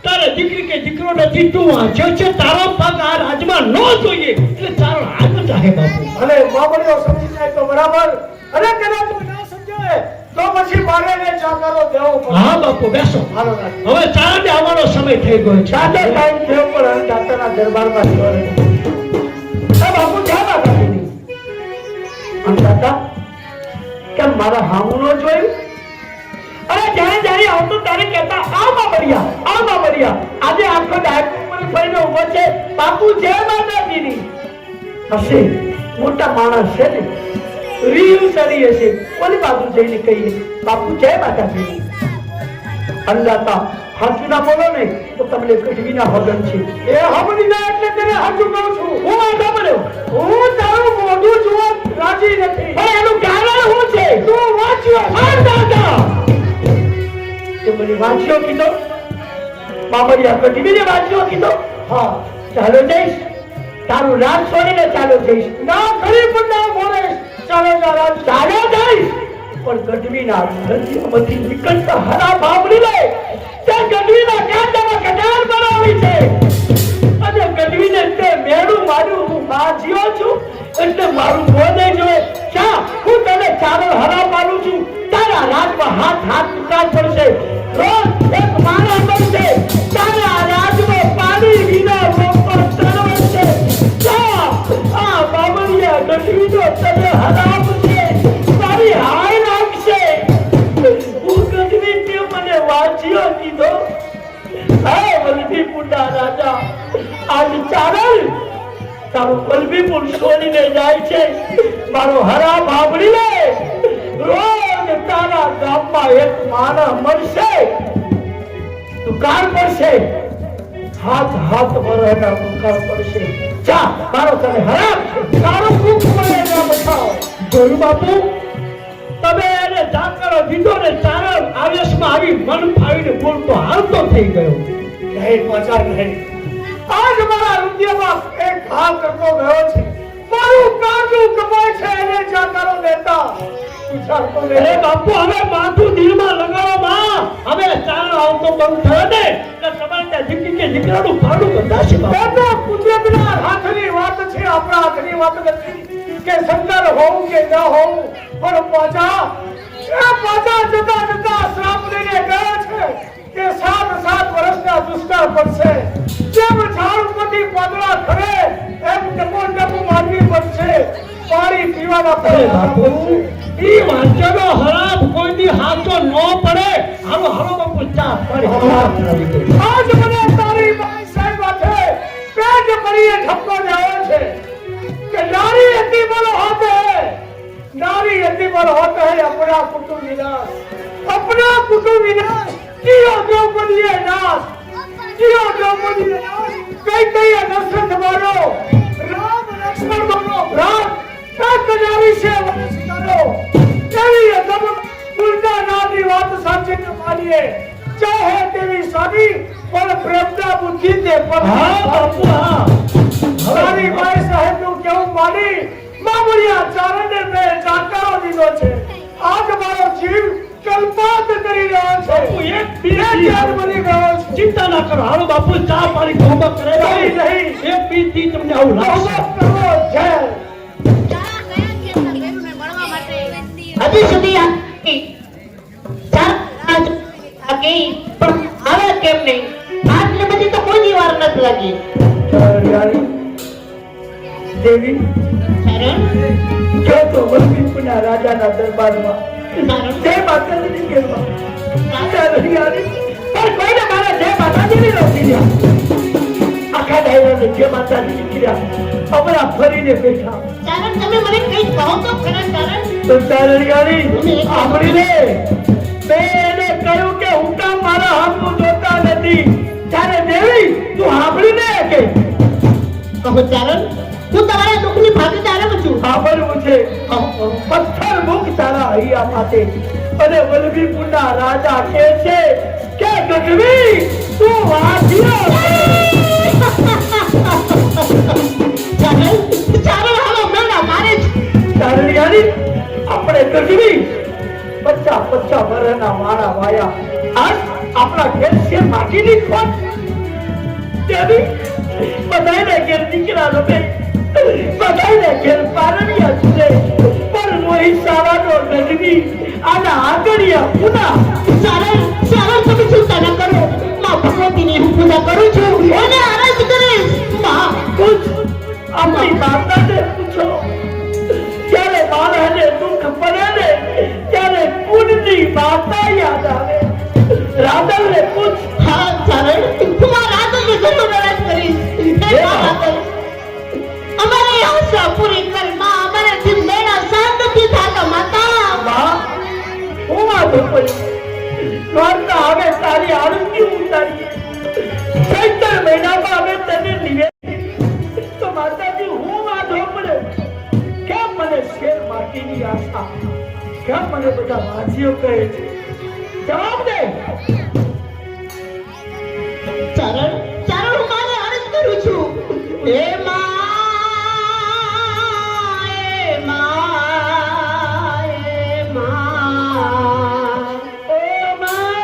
તારે દીકરી કે દીકરો નથી, તું વાંચ્યો છે, તારો પગ આ રાજમાં ન જોઈએ. એટલે ચારણ આગળ ચાહે બાપુ. અને મામડીઓ સમજી જાય તો બરાબર. અને કદાચ ના સમજે તો પછી મારે ને જાતરો દેવો પડે. હા બાપુ, બેસો. હાલો રાજ. હવે ચારણને આવવાનો સમય થઈ ગયો છે. જાતે ટાઈમ થયો પણ જાતરના દરબારમાં જવા દે. એ બાપુ ક્યાં બાપા દીધી? અને દાદા કેમ મારા હામું ન જોયું? અરે જ્યારે જ્યારે આવતો ત્યારે કહેતા આવમાં બળિયા. આજે આખો ડાયક ઉપર ફરીને ઉભો છે. બાપુ જય માતાજીની. હશે મોટા માણસ છે ને, રીયું સરી હશે. કોની બાજુ જઈને કહીએ બાપુ જય માતાજીની. અંદાતા હાચું ના બોલો ને તો તમને કઢવીના હગન છે. એ હમણી ના એટલે તને હાચું કહું છું. હું આ સાંભળ્યો. હું તારું મોઢું જોવા રાજી નથી. પણ એનું કારણ શું છે? તું વાંચ્યો. હા દાદા, તે મને વાંચ્યો કીધો. બાબરિયા કઢવીને વાંચ્યો કીધો. હા, ચાલો જઈશ. તારું રાજ છોડીને ચાલો જઈશ. ના ખરી પણ ના બોલે. ચાલો રાજ ચાલો જઈશ. પણ ગઢવીના હૃદયમાંથી નીકળતા હરા બાબરી લે ત્યાં ગઢવીના કાંડામાં કટાર બનાવી છે. અને ગઢવીને તે મેળું માર્યું. હું બાજીઓ છું એટલે મારું બોલે જોએ. શા હું તને ચાલો હરા પાડું છું. તારા રાજમાં હાથ ઉતાર પડશે. રોજ એક માણસ બનશે. તારા રાજમાં પાણી વિના લોકો તરવશે. શા આ બાબરિયા ગઢવીનો તને હરાવશે. તારી હાય નાખશે. હું ગઢવી તે મને વાંચ્યો કીધો. હે વલ્લભીપુરના રાજા, આજ ચારણ તારું વલ્લભીપુર છોડીને જાય છે. મારો હરા બાબરી લે રોજ તારા ગામમાં એક માણસ મળશે. દુકાળ પડશે. હાથ વરના દુકાળ પડશે. જા મારો તને હરામ છે. તારું દુઃખ મને ના બતાવો. જોયું બાપુ, તમે એને જાકરો દીધો ને ચારણ આવેશમાં આવી મન ફાવીને બોલતો હાલતો થઈ ગયો. નહીં પહોંચા નહીં. આજ મારા હૃદયમાં એક ઘા કરતો ગયો છે. મારું કાંટું કપાય છે એને જાકરો દેતા. અરે બાપુ, હવે માથું દિલમાં લગાવો માં. હવે ચારણ આવતો બંધ થયો ને એટલે તમારે ત્યાં દીકરી કે દીકરાનું ભાડું બંધાશે બાપુ. કુદરતના હાથની વાત છે, આપણા હાથની વાત નથી કે સંતાન હોવું કે ન હોવું. પણ પાછા જતા શ્રાપ લઈને ગયા છે કે 7 વર્ષના દુષ્કાળ પડશે. જેમ ઝાડ ઉપરથી પાંદડા ખરે એમ ટપો માનવી પડશે. પાણી પીવાના બાપુ ઈ વાંચનો હરાબ કોઈની હાથો ન પડે. હાલો બાપુ ચા પાણી. આજ મને તારી બાઈ સાહેબ છે પેટ ભરીએ ઠપકો જાવે છે કે નારી હતી બોલો હોતે હૈ. नारी यतीमर होता है अपना कुटुंब विनाश. जियो द्रौपदी नाश. कई दशरथ मारो. राम लक्ष्मण मारो. राम नारी से वंश करो. तेरी तब उल्टा नारी बात साचे न मानिए. चाहे तेरी शादी पर प्रेमता बुद्धि दे पर. हाँ बापू, हाँ सारी बाई साहेब નું કેવું માની મામડિયા ચારણે મેં જાકારો દીધો છે. આજ મારો જીવ કલ્પાત કરી રહ્યો છે. એક બીજા બની ગયો છે. ચિંતા ના કરો. હાલો બાપુ ચા પાણી તોબા કરે. નહીં એક બીજી તમને આવું લાગશે. હજી સુધી પણ આવે કેમ નહીં? આટલી બધી તો કોઈ વાર નથી લાગી. દેવી ચારણ જો તો વલ્લભીપુરના રાજાના દરબારમાં જય માતાજીની કહેવા. પણ કોઈને મારા જય માતાજીની નથી. આખા ડાયરો અને જે માતાજી નીકળ્યા હમણાં ફરીને બેઠા. ચારણ તમે મને કંઈક કહો તો ખરા ચારણ. તો ચારણિયાળી સાંભળીને મેં એને કહ્યું કે હું કામ મારા હાથનું જોતા નથી. ત્યારે દેવી તું સાંભળીને કે કહો ચારણ, હું તમારા દુઃખની ભાગીદાર છું. સાંભળવું છે. પથ્થર મુખ તારા હૈયા માટે અને વલ્લભીપુરના રાજા કહે છે કે ગઢવી તું વાંચ્યો. ચારણ ચારણ હાલો મેળા મારે છે. ચારણિયાળી આપણે ગઢવી 50 વર્ષના મારા વાયા આજ આપણા ઘેર છે માટીની ખોટ. દેવી બધાયને ઘેર દીકરા રમે, બધાયને ઘેર પારણિયા છે, પણ મોહી સારાનો ગઢવી આના આગળિયા પુના. ચારણ ચારણ તમે ચિંતા ન કરો. માં ભગવતીની હું પૂજા કરું છું અને આરજ કરીશ. માં પૂછ, આપણી માતાને પૂછો. જ્યારે માણસને દુઃખ પડે ને ત્યારે કુળની માતા યાદ આવે. રાધવને પૂછ. હા ચારણ હું આ રાતને જરૂર આરજ કરીશ. હે રાધવ, અમારી આશા પૂરી કર માં. અમારાથી મેળા શાંત નથી થતા માતા. માં, હું વાંધો પડી. દ્વારકા હવે તારી આરતી ઉતારીએ. ચૈત્ર મહિનામાં હવે તને નિવેદન. તો માતાજી હું વાંધો પડે. કેમ મને શેર માટીની આશા, કેમ મને બધા વાજીઓ કહે છે? જવાબ દે. ચારણ ચારણ હું મારે આરજ કરું છું. હે માં, હે માં, હે માં. ઓ માં,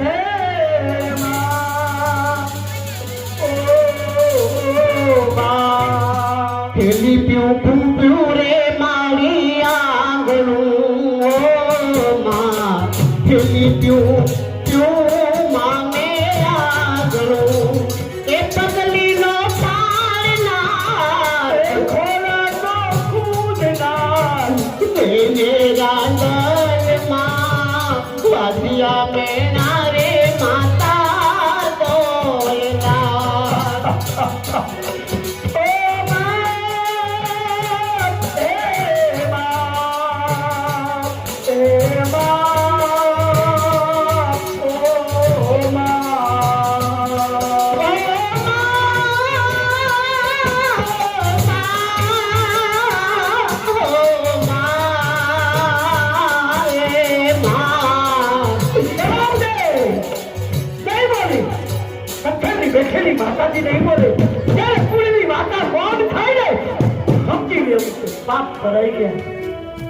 હે માં, ઓ માં. પેલી પ્યું રે મારી આંગણું. ઓ માં પેલી પ્યું મામે આંગણું. એ પગલીનો પારનાર ખોરાનો ખુદનાર. એને રાંધણમાં વાસિયા મેણા રે માતા દોલનાર. ઓ માં, હે માં, હે માં, ઓ માં. જવાબ દે. નહીં બોલી. પથ્થરની બેઠેલી માતાજી નહીં બોલે. જ્યારે કુળની માતા મૌન થાય ને સમજી લેવું છે. પાપ ભરાઈ ગયા.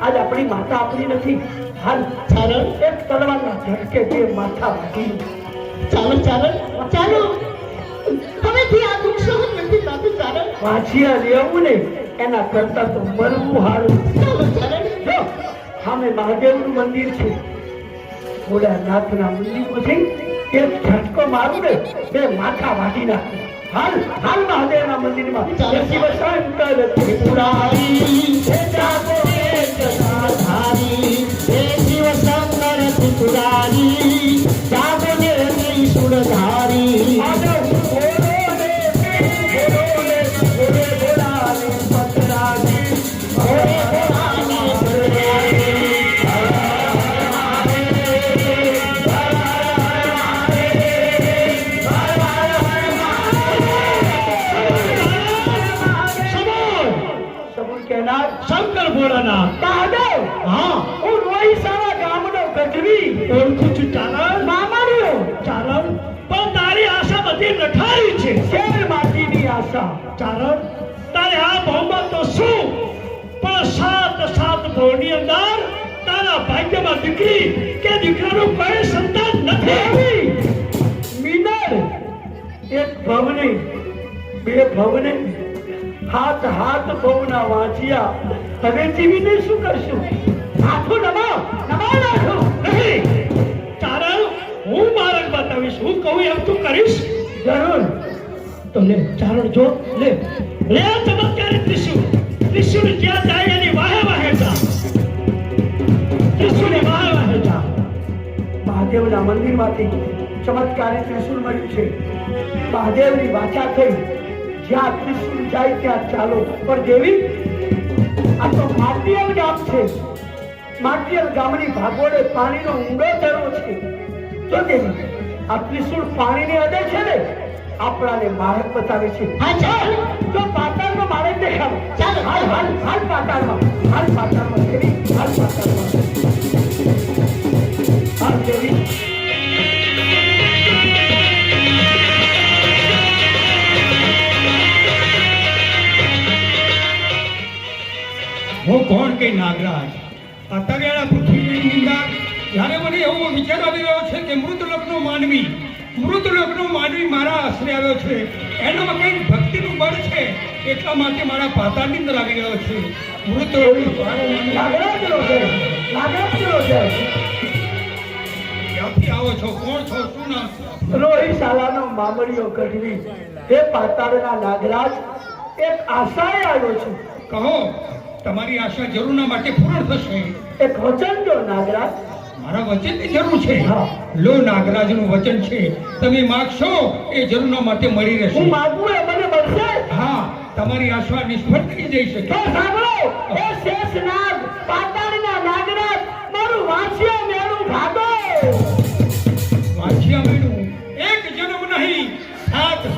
આજ આપણી માતા આપણી નથી. હાલ ચારણ એક તલવારના ઝટકે બે માથા વાગી. ચાલો ચારણ ચાલો. હવેથી આ દુઃખ સહન નથી થતું ચારણ. વાંચિયા લેવું ને એના કરતા તો મરવું હારું. ચાલો ચારણ. જો સામે મહાદેવનું મંદિર છે. ભોળાનાથના મંદિર પછી એક ઝટકો મારું ને બે માથા વાગી નાખું. હાલ હાલ મહાદેવના મંદિરમાં શિવ શંકર ત્રિપુરારી હે જાગો રે ધારી હે શિવ શંકર ત્રિપુરારી જાગો ને ત્રિશુળધારી. આજે હું ભોળો રે ભોળે ભોળાને પતરાજી ભોળે ભોળાને પતરાજી. સબૂત કહેનાર શંકર ભોળાનાથ. મહાદેવ. હા, હું રોહિસાણા ગામનો ગઢવી ઓળખું છું ચારણ. મામાનો ચારણ, પણ તારી આશા બધી નઠારી છે. શેર માટીની આશા. ચારણ, તારે આ બહુમત તો શું, પણ સાત ભવની અંદર તારા ભાગ્યમાં દીકરી કે દીકરાનું કોઈ સંતાન નથી. મીનર એક ભવને બે ભવને હાથ ભવના વાંચ્યા. હવે જીવીને શું કરશું? હાથો નમાવ નાખો. નહીં ચારણ, હું માર્ગ બતાવીશ. હું કહું એમ તું કરીશ. જરૂર. તો લે ચારણ, જો લે લે આ ચમત્કારી ત્રિશુળ જ્યાં જાય એની વાહે વાહે જા. ત્રિશુળની વાહે વાહે જા. મહાદેવના મંદિરમાંથી ચમત્કારી ત્રિશુલ મળ્યું છે. મહાદેવની વાચા થઈ, જ્યાં ત્રિશુલ જાય ત્યાં ચાલો. પણ દેવી, આ તો માટીયલ ગામ છે. માટીયલ ગામની ભાગોળે પાણીનો ઊંડો ઝરણો છે. તો દેવી, આ ત્રિશુલ પાણીને અડે છે ને, આપણાને માર્ગ બતાવે છે. હા ચાલ તો પાતાળનો માર્ગ દેખાડો. ચાલો. હાલ હાલ હાલ પાતાળમાં, હાલ પાતાળમાં દેવી, હાલ પાતાળમાં. હાલ દેવી. હું કોણ કે નાગરાજ? અત્યારે પૃથ્વીની અંદર જ્યારે મને એવો વિચાર આવી રહ્યો છે કે મૃતલોકનો માનવી મારા આશરે આવ્યો છે, એનામાં કંઈક ભક્તિનું બળ છે, એટલા માટે મારા પાતાળની અંદર આવી રહ્યો છે. નાગરાજનો છે, નાગરાજનો છે. ક્યાંથી આવો છો? કોણ છો? શું નામ છે? રોહિશાલાનો મામડીઓ ગઢવી. હે પાતાળના નાગરાજ, એક આશાએ આવ્યો છું. કહો, તમારી આશા જરૂરના માટે પૂર્ણ થશે. એક વચન દો નાગરાજ. મારા વચનની જરૂર છે. હા. લો, નાગરાજનું વચન છે, તમે માગશો એ જરૂરના માટે મળી રહેશે. હું માગું એ મને મળશે. હા, તમારી આશા નિષ્ફળ થઈ જઈ શકે. તો સાંભળો, એ શેષનાગ, પાતાળના નાગરાજ, મારું વાંચ્ય મેળું ભાગો. વાંચ્યા મેળું એક જન્મ નહીં,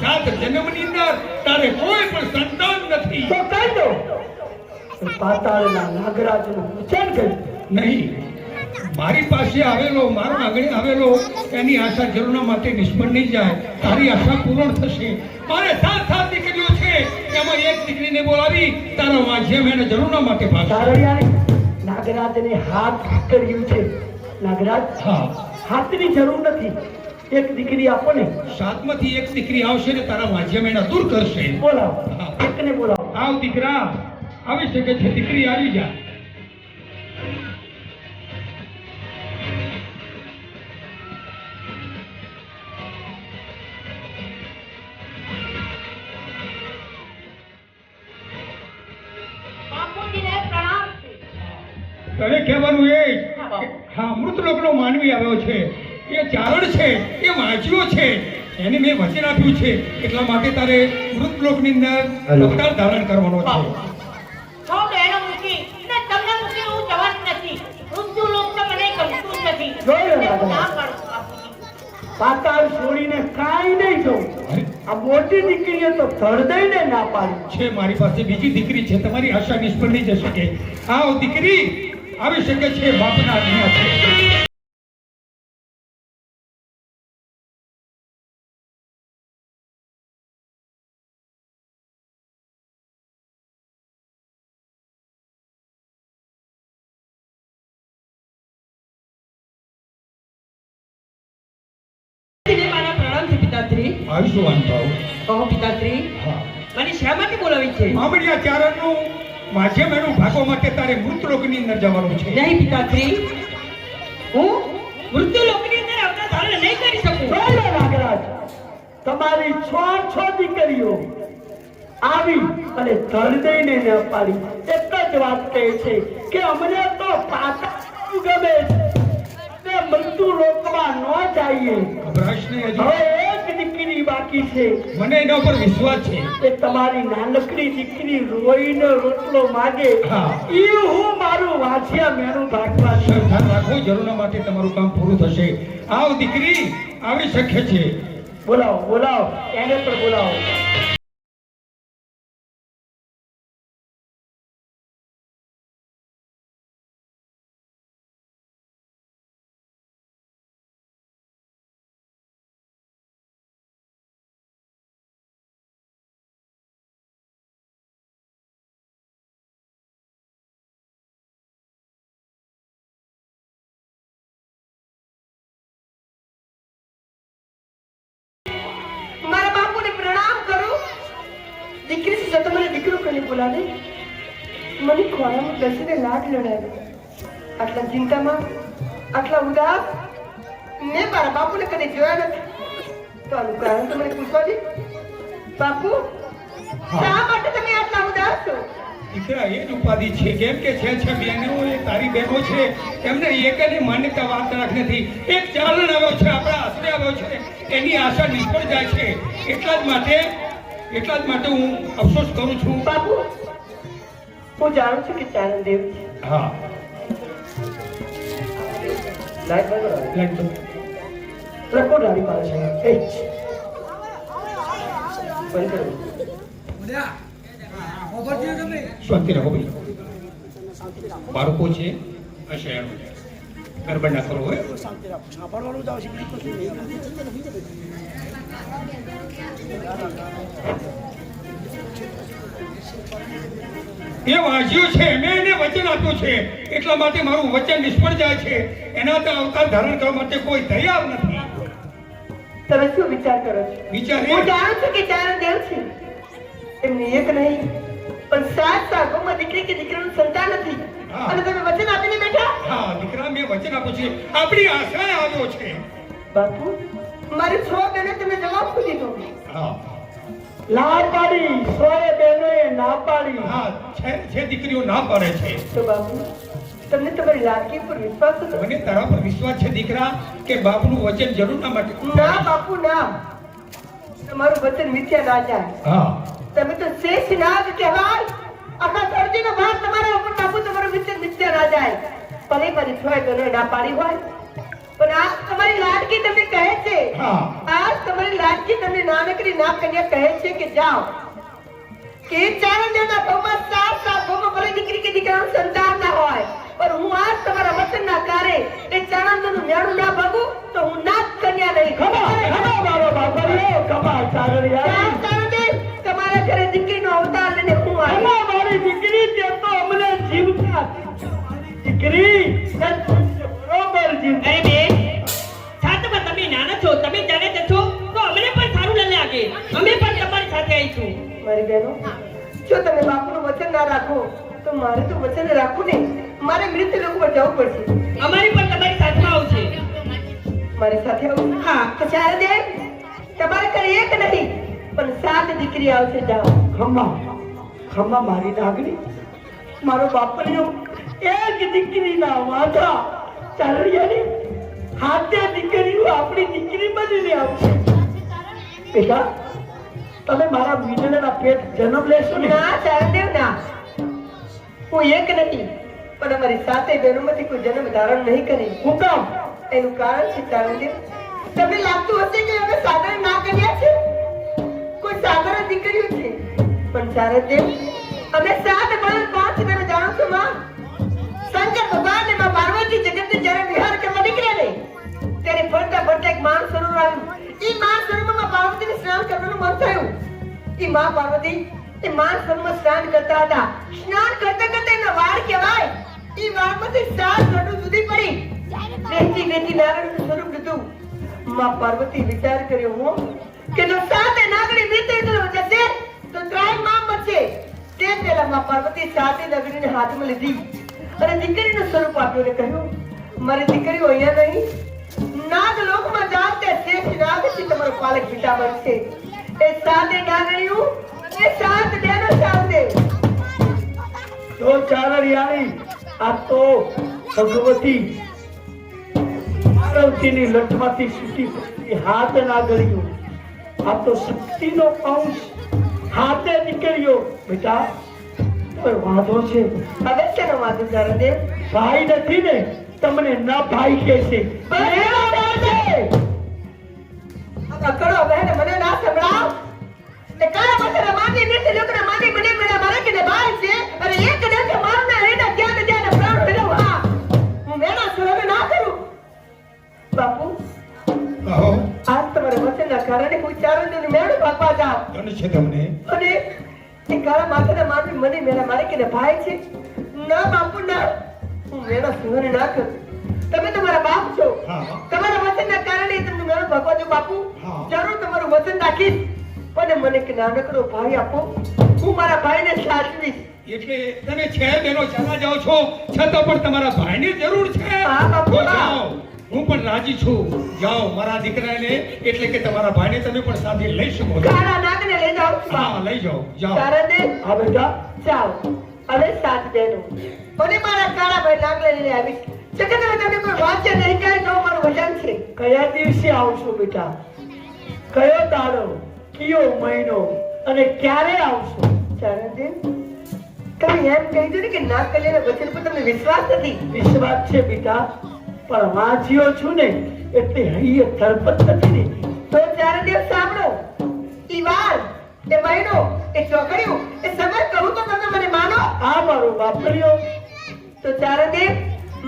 7 જન્મની અંદર તારે કોઈ પણ સંતાન નથી. તો કહી દો. પાતાળના નાગરાજનું વચન કહ્યું. નહીં, મારી પાસે આવેલો, મારા આંગણે આવેલો, એની આશા જરૂરના માટે નિષ્ફળ નહીં જાય. તારી આશા પૂર્ણ થશે. મારે 7 દીકરીઓ છે, એમાં એક દીકરીને બોલાવી તારા વાંચ્યા મેળે જરૂરના માટે ભાગ. તારડિયાને નાગરાજને હાથ કર્યું છે. નાગરાજ, હા, હાથની જરૂર નથી, એક દીકરી આપો ને. 7માંથી એક દીકરી આવશે ને તારા વાંચ્યા મેળા દૂર કરશે. બોલાવો, હા. એકને બોલાવો. આવ દીકરા, આવી શકે છે. દીકરી આવી જા. બાપુજીને પ્રણામ છે. તને કહેવાનું એ જ. હા, મૃતલોકનો માનવી આવ્યો છે, એ ચારણ છે, એ વાંચ્યો છે, એને મેં વચન આપ્યું છે, એટલા માટે તારે મૃતલોકની અંદર અવતાર ધારણ કરવાનો છે. સૌ બહેનો મૂકી ને તમને મૂકી હું જવાની નથી. મૃત્યુ લોક તો મને ગમતું જ નથી. જોયું એટલે હું દાદા. ના પાડું બાપુજી. પાતાળ છોડીને કાંઈ નહીં જવું. અરે, આ મોટી દીકરીએ તો ધડદઈને ના પાડી. છે મારી પાસે બીજી દીકરી છે, તમારી આશા નિષ્ફળ નહીં જઈ શકે. આવ દીકરી, આવી શકે છે, બાપના આજ્ઞા છે. મારા પ્રણામ છે પિતાશ્રી. આવીશું વાંધો. કહો પિતાશ્રી, હા, મને શા માટે બોલાવી છે? મામડિયા ચારણનું વાંચ્યા મેળું ભાગવા માટે તારે મૃતલોકની અંદર જવાનું છે. નહીં પિતાશ્રી, હું મૃત્યુ લોકની અંદર અવતાર ધારણ નહીં કરી શકું. બોલો નાગરાજ, તમારી 6 દીકરીઓ આવી અને ધડદઈને ન પાડી. એક જ વાત કહે છે કે અમને તો પાતાળ ગમે છે, મૃત્યુ લોકમાં ન જઈએ. ગભરાશ નહીં હજી. હવે એક દીકરી બાકી છે. મને એના ઉપર વિશ્વાસ છે. એ તમારી નાનકડી દીકરી રોઈને રોટલો માગે. હા. ઈ હું મારું વાંચ્યા મેનું ભાગવા છું. ધ્યાન રાખો, જરૂરના માટે તમારું કામ પૂરું થશે. આવ દીકરી, આવી શકે છે. બોલાવો, બોલાવો, એને પણ બોલાવો. મારા બાપુને પ્રણામ કરું. દીકરી છે તો મને દીકરો કરીને બોલાવે. મને ખોળામાં બેસીને લાડ લડાવે. આટલા ચિંતામાં, આટલા ઉદાસ મેં મારા બાપુને કદી જોયા નથી. તો આનું કારણ તો મને પૂછવા દે. બાપુ, શા માટે તમે આટલા ઉદાસ છો? દીકરા એ જ ઉપાધિ છે કેમ કે છે બહેનો એ તારી બહેનો છે એમને એકની માન્યતા વાત રાખ નથી. એક ચાલણ આવ્યો છે આપણા આશરે આવ્યો છે એની આશા નિષ્ફળ જાય છે. એટલા જ માટે હું અફસોસ કરું છું. બાપુ હું જાણું છું કે ચારણ દેવ છે. હા લાઈટ બંધ કરો. લાઈટ બંધ. લખો ડાળી પાસે એ જ. બંધ કરો. શાંતિ રાખો ભાઈ. બાળકો છે આ શહેરો છે ગરબડ ના કરો હોય. એ વાંચ્યું છે મેં એને વચન આપ્યું છે એટલા માટે મારું વચન નિષ્ફળ જાય છે. એના તો અવતાર ધારણ કરવા માટે કોઈ તૈયાર નથી. તમે શું વિચાર કરો છો? વિચાર હું જાણું છું કે ચારણ દેવ છે. એમની એક નહીં પણ 7 સાગોમાં દીકરી કે દીકરાનું સંતાન નથી. હા. અને તમે વચન આપીને બેઠા. હા દીકરા મેં વચન આપ્યું છે આપણી આશાએ આવ્યો છે. બાપુ મારી 6 બહેનો તમે જવાબ શું દીધો? હા ના પાડી, સોએ બહેનોએ ના પાડી. હા છે દીકરીઓ ના પાડે છે. તો બાપુ તમને તમારી લાડકી પર વિશ્વાસ હતો? મને તારા પર વિશ્વાસ છે દીકરા કે બાપનું વચન જરૂર ના માટે. ના બાપુ ના, તમારું વચન મિથ્યા ના જાય. હા તમે તો શેષ નાગ કહેવાય. આખા ધરતીનો ભાર તમારા ઉપર બાપુ તમારું વચન મિથ્યા ના જાય. ભલે મારી 6 બહેનોએ ના પાડી હોય પણ આ તમારી લાડકી તમને કહે છે. હા આ તમારી લાડકી તમને નાનકડી ના કન્યા કહે છે કે જાઓ કે ચારણ દેવના ભવમાં 7 ભવમાં ભલે દીકરી કે દીકરાનું સંતાન ના હોય પણ હું આજ તમારા વચનના કારે એ ચારણ દેવનું મેળું ના ભાગું તો હું નાક કન્યા નહીં. ખમા મારો બાપરિયો, ખમા ચારણિયા. ચારણ દેવ તમારા ઘરે દીકરીનો અવતાર લઈને હું આવી. ખમા મારી દીકરી, તે તો અમને જીવતા દીકરી તે બરોબર જીવતી. અરે બેન, છાતમાં તમે નાના છો, તમે જાણે જશો તો અમને પણ સારું ન લાગે. અમે પણ તમારી સાથે આવીશું. મારી બહેનો જો તમે બાપુનું વચન ના રાખો તો મારે તો વચન રાખવું ને મારે મૃત્યુ લોક પર જવું પડશે. અમારી પણ તમારી સાથમાં આવશે. મારી સાથે આવું? હા તો ચારણ દેવ તમારે ઘરે એક નહીં પણ 7 દીકરી આવશે. જાઓ. ખમા મારી નાગરી, મારો બાપરિયો એક દીકરીના વાંધા ચારણિયાની હાથે દીકરીઓ આપણી દીકરી બનીને આવશે. બેટા તમે મારા વીજળીના પેટ જન્મ લેશો ને? ના ચારણ દેવ ના, હું એક નહીં પણ અમારી 7 બહેનોમાંથી કોઈ જન્મ ધારણ નહીં કરી. હું કામ? એનું કારણ છે ચારણ દેવ તમને લાગતું હશે કે અમે સાધારણ ના કર્યા છે, કોઈ સાધારણ દીકરીઓ છે પણ ચારણ દેવ અમે 7 બળદ 5 તમે જાણો છો માં શંકર ભગવાન ને માં પાર્વતી જગતને જ્યારે વિહાર કરવા નીકળ્યા ને ત્યારે ફરતા ફરતા એક માન સરોવર આવ્યું. ઈ માન સરોવરમાં પાર્વતીને સ્નાન કરવાનું મન થયું. ઈ માં પાર્વતી એ માન સરોવરમાં સ્નાન કરતા હતા. સ્નાન કરતા કરતા એના વાળ કહેવાય ઈ વાળમાંથી 7 ઘટુ સુધી પડી. વહેતી વહેતી નારાયણનું સ્વરૂપ લીધું. માં પાર્વતી વિચાર કર્યો હું કે જો 7 નાગરી મૃત્યુ જશે તો ત્રાહિમામ બચશે. તે પહેલા માં પાર્વતી 7 નાગરીને હાથમાં લીધી અને દીકરીનું સ્વરૂપ આપ્યું અને કહ્યું મારી દીકરીઓ અહીંયા નહીં નાગ લોકમાં જાવ તે શેષ નાગથી તમારો પાલક પિતા બનશે. એ 7 નાગરીઓ એ 7 બહેનો ચાલશે. તો ચારણિયાની આ તો ભગવતી પાર્વતીની લટમાંથી છૂટી પડતી હાથ નાગરીઓ, આ તો શક્તિનો અંશ હાથે દીકરીઓ. બેટા કોઈ વાંધો છે? હવે શેનો વાંધો ચારણ દેવ? ભાઈ નથી ને, તમને ના ભાઈ કે છે. અકડો બહેન મને ના સંભળાવ. તે કાળા પથ્થર માંડી મૃત્યુ લોકના માંડી મને મેળા મારે કે ભાઈ છે અને એક દિવસે મારું ના રેડા ક્યાં ત્યાં પ્રાણ મેળવ. હા હું મેળા સુરવે ના કરું. બાપુ કહો આજ તમારા વચનના કારણે હું ચારણ દેવને મેળું ભાગવા જાઉં કોને છે તમને? અને એ કાળા માથાના માંડી મને મેળા મારે કે ભાઈ છે. ના બાપુ ના, હું મેળા સુરવે ના કરું. તમે તમારા બાપ છો. હા. તમારા વચનના કારણે તમને મેળું ભાગવા દઉં. બાપુ હા. જરૂર તમારું વચન રાખીશ પણ મને એક નાનકડો ભાઈ આપો. હું મારા ભાઈને સાચવીશ. એટલે તમે 6 બહેનો ચાલા જાઓ છો છતાં પણ તમારા ભાઈની જરૂર છે. હા, બાપુ, તો હા. જાઓ. હું પણ રાજી છું. જાઓ મારા દીકરાને એટલે કે તમારા ભાઈને તમે પણ સાથે લઈ શકો છો. કાળા નાગને લઈ જાઓ. હા લઈ જાઓ. જાઓ. ચારણ દેવ હા બેટા, જાઓ. હવે 7 બહેનો અને મારા કાળાભાઈ નાગલે લઈને આવી જગત તમને કોઈ વાંચે નહીં જાય તો મારું વચન છે. કયા દિવસે આવશો બેટા? કયો દાડો, કયો મહિનો અને ક્યારે આવશો? ચારણદેવ, તમે એમ કહી દો ને કે નાગકલ્યાણના વચન પર તમને વિશ્વાસ નથી. વિશ્વાસ છે બેટા, પણ વાંચ્યો છું ને એટલે હૈયે તરપત નથી રહેતી. તો ચારણદેવ સાંભળો, ઈ વાર, એ મહિનો, એ ચોકડીઓ, એ સમય કહું તો તમે મને માનો. આ મારો વાપર્યો. તો ચારણદેવ,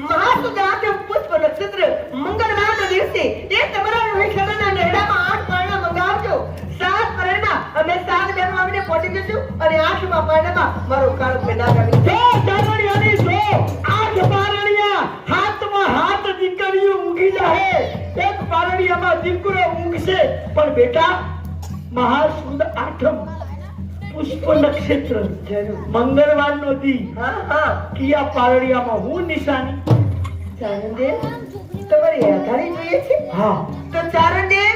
મહાસુદાન પુષ્પ નક્ષત્ર મંગળવારના દિવસે એ તમારા રોહિષાના નેડામાં 8 પારણા મંગાવજો. 7 પારણા અમે 7 બહેનો આવીને પહોંચી જશું અને 8મા પારણામાં મારો કાળો નાગ આવી જો ચારણિયાની જો 8 પારણિયા, હાથમાં હાથ દીકરીઓ ઊંઘી જાહે. એક પારણિયામાં દીકરો ઊંઘશે. પણ બેટા, મહાસુદ આઠમ પુષ્પ નક્ષત્ર મંગળવારનો દી. હા કિયા પારણિયામાં હું નિશાની? ચારણદેવ, તમારી આધારી જોઈએ છે. હા, તો ચારણદેવ,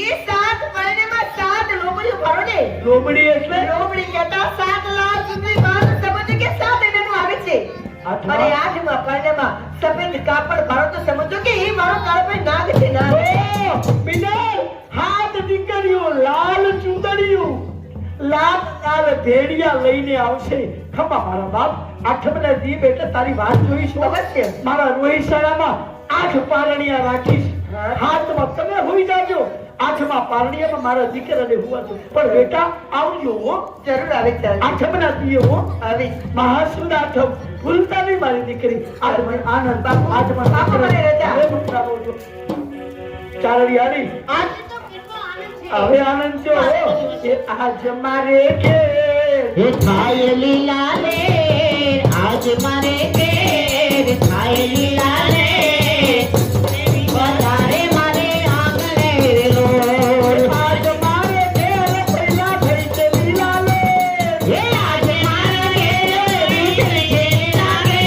એ 7 પારણામાં 7 લોમડીઓ ભરો ને. લોમડી એટલે લોમડી કહેતા 7 લાખ સુધી બાદ સમજો કે 7 બહેનો આવે છે. આઠમા? અને 8મા પારણામાં સફેદ કાપડ ભરો તો સમજો કે એ મારો કાળભાઈ નાગ છે. નાગ ઓ, બિલાલ, હાથ દીકરીઓ લાલ ચૂંદડીઓ, લાલ લાલ ભેડિયા લઈને આવશે. ખમા મારા બાપ, આઠમના દી બેટા તારી વાત જોઈશું. અવશ્ય. મારા રોહિશાળામાં 8 પારણિયા રાખીશ. હા. હાથમાં તમે હોઈ જાજો. 8મા પારણિયામાં મારા દીકરાને હુવાતો. પણ બેટા આવજો હો. જરૂર આવે ચારણદેવ. આઠમના દીએ હો. આવે. મહાસુદ આઠમ ભૂલતા નહીં મારી દીકરી. આજ મને આનંદ બાપુ, આજ મને બાપુ, મને રજા. હવે હું જાઉં છું. ચારણિયાની આજે તો કેટલો આનંદ છે. હવે આનંદ જો એ આજ મારે કે હે થાય લીલા રે, આજ મારે ઘેર થાય લીલા રે, વધારે મારે આંગણે રોલ. આજ મારે ઘેર પહેલા થઈ છે લીલા લે. હે આજ મારે ઘેર લીલા રે,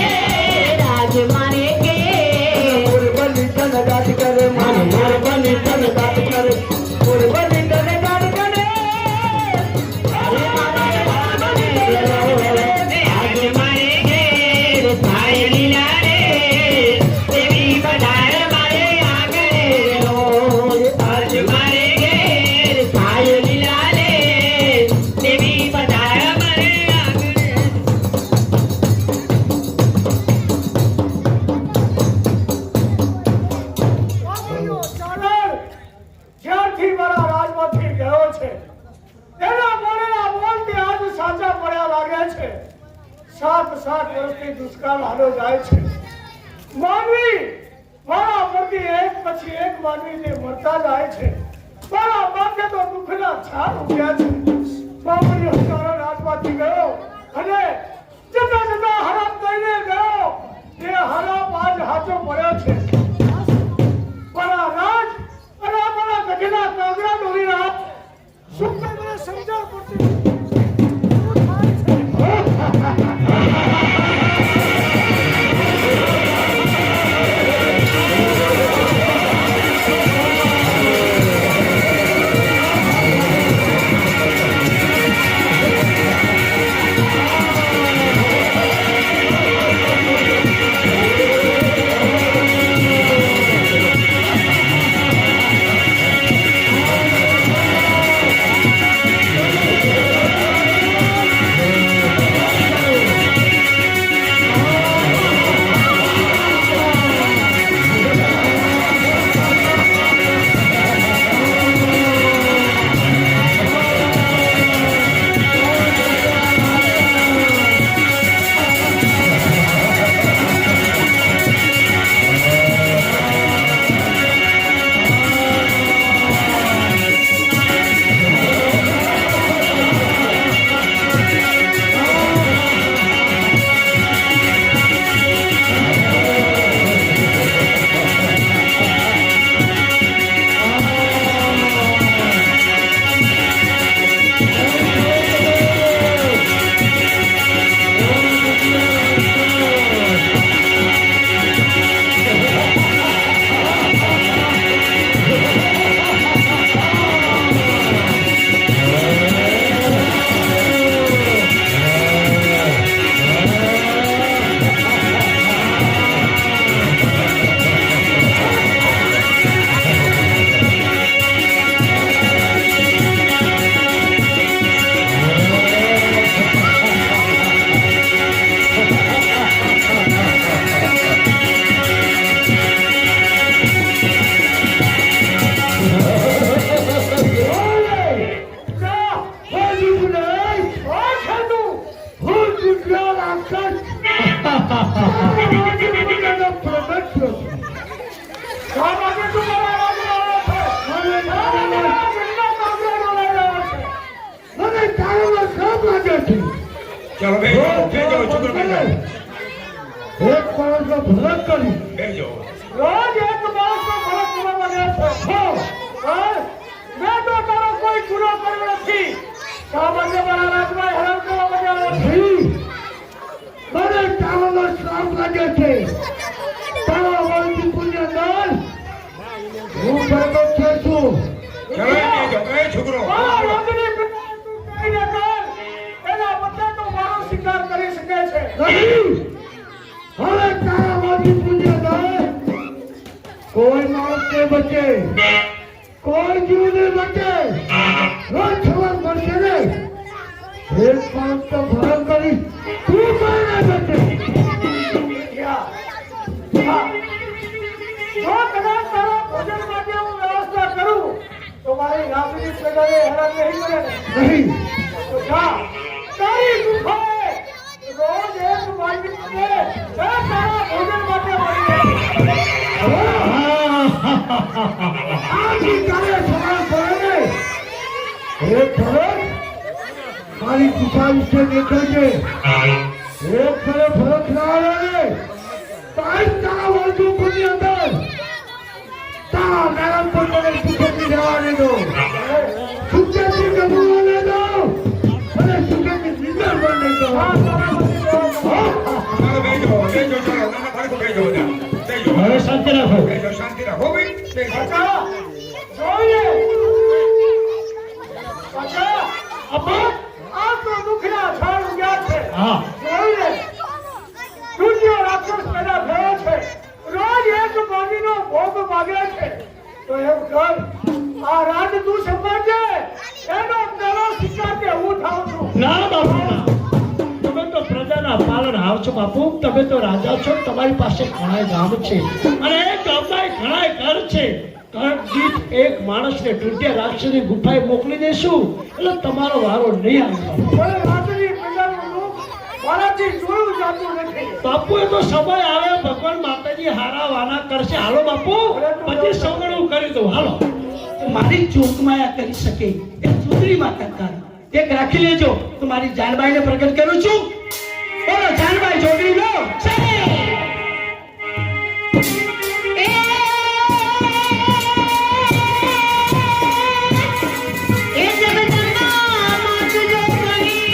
આજ મારે ઘેર. મોરબલી ધનગાટ કરે, મારે મોરબલી ધનગાટ કરે, મોરબલી ધનગાટ કરે. આજે મારે ઘેર થાય લીલા રે, દેવી પધાર મારે આંગણે રોલ. આજ મારે ઘેર થાય લીલા રે, દેવી પધાર મારે આંગણે. ચારણ જ્યારથી મારા રાજમાંથી ગયો છે તેના બોલેલા બોલથી આજ સાચા પડ્યા લાગે છે. 7 વર્ષથી દુષ્કાળ હાલો જાય છે. માનવી મારા પરથી એક પછી એક માનવીને મરતા જાય છે. મારા માથે તો દુઃખના છાપ ઉગ્યા છે. બાબરીઓ તારા રાજમાંથી ગયો અને જતા જતા હરામ કરીને ગયો. એ હરામ આજ હાચો પડ્યો છે. મારા રાજ અને મારા ગઢના કાગડા ડોરી રાત શું કઈ મને સમજણ પડતી શું થાય છે? ચાલો બેજો બેજો છોકરો બેજો એક માણસનો ભરત કરી બેજો રોજ એક માણસનો ભરત કરવામાં આવે છે પણ મેં તો તારો કોઈ ગુનો કર્યો નથી શા માટે મારા રાજમાં હેરાન કરવામાં આવ્યો છે મને તારો શ્રાપ લાગે છે તારો વળતી પુણ્ય દાન હું ભરતો છું ચાલો બેજો એ છોકરો મારા રોજની પિતા તું કઈ ન કર એના બદલે તો મારો શિકાર કરી શકે છે નહીં હવે તારા વળતી પુણ્ય દાન કોઈ માણસ ને બચે કોઈ જીવ ને બચે રોજ સવાર મળશે ને એક માણસ તો ભરણ કરી તું કોઈ ના બચે જો કદાચ તારા ભોજન માટે હું વ્યવસ્થા કરું તો મારી રાત્રિની પ્રજાને હેરાન નહીં કરે ને નહીં તો જા તારી ગુફાએ રોજ એક વાગીને તારા ભોજન માટે મળી આજી તારે સવાલ પડે ને એક ભરત મારી ગુફા વિશે નીકળશે એક ફરે ફરક ના આવે ને તારી તારા વર્ગો કોની અંદર તારા નારાયણ પર મને સુખેથી જવાને દો સુખેથી ગમવાને દો અને સુખેથી નિંદર બને દો ચાલો બેજો બેજો ચાલો નાના ભાઈ બેજો બેજો હવે શાંતિ રાખો બેજો શાંતિ રાખો ભાઈ બેજો કાકા જોઈએ કાકા અપા આ તો દુખના છાણ ઉગ્યા છે હા જોઈને દુનિયા રાક્ષસ પેદા થયો છે રોજ એક માનીનો ભોગ માગે છે તો એમ કર આ રાજ તું સંભાળજે એનો તારો શિકાર કે હું થાઉં છું ના બાપુ ના તમે તો પ્રજાના પાલનહાર છો બાપુ તમે તો રાજા છો તમારી પાસે ઘણા ગામ છે અને એ ગામમાં ઘણા ઘર છે ઘર દીઠ એક માણસને ટૂંટિયા રાક્ષસની ગુફાએ મોકલી દેશું એટલે તમારો વારો નહીં આવે બાપુ. પણ રાતની પેલાનું દુઃખ મારાથી જોયું જાતું નથી બાપુ એ તો સમય આવે ભગવાન માતાજી હારા વાના કરશે હાલો બાપુ પછી સગડું કરી દઉં હાલો મારી ચોકમાં આ કરી શકે એ સુંદરી માતા તારી એક રાખી લેજો તો મારી જાનબાઈને પ્રગટ કરું છું બોલો જાનબાઈ જોડી લો એ જગદંબા માત જો ગણી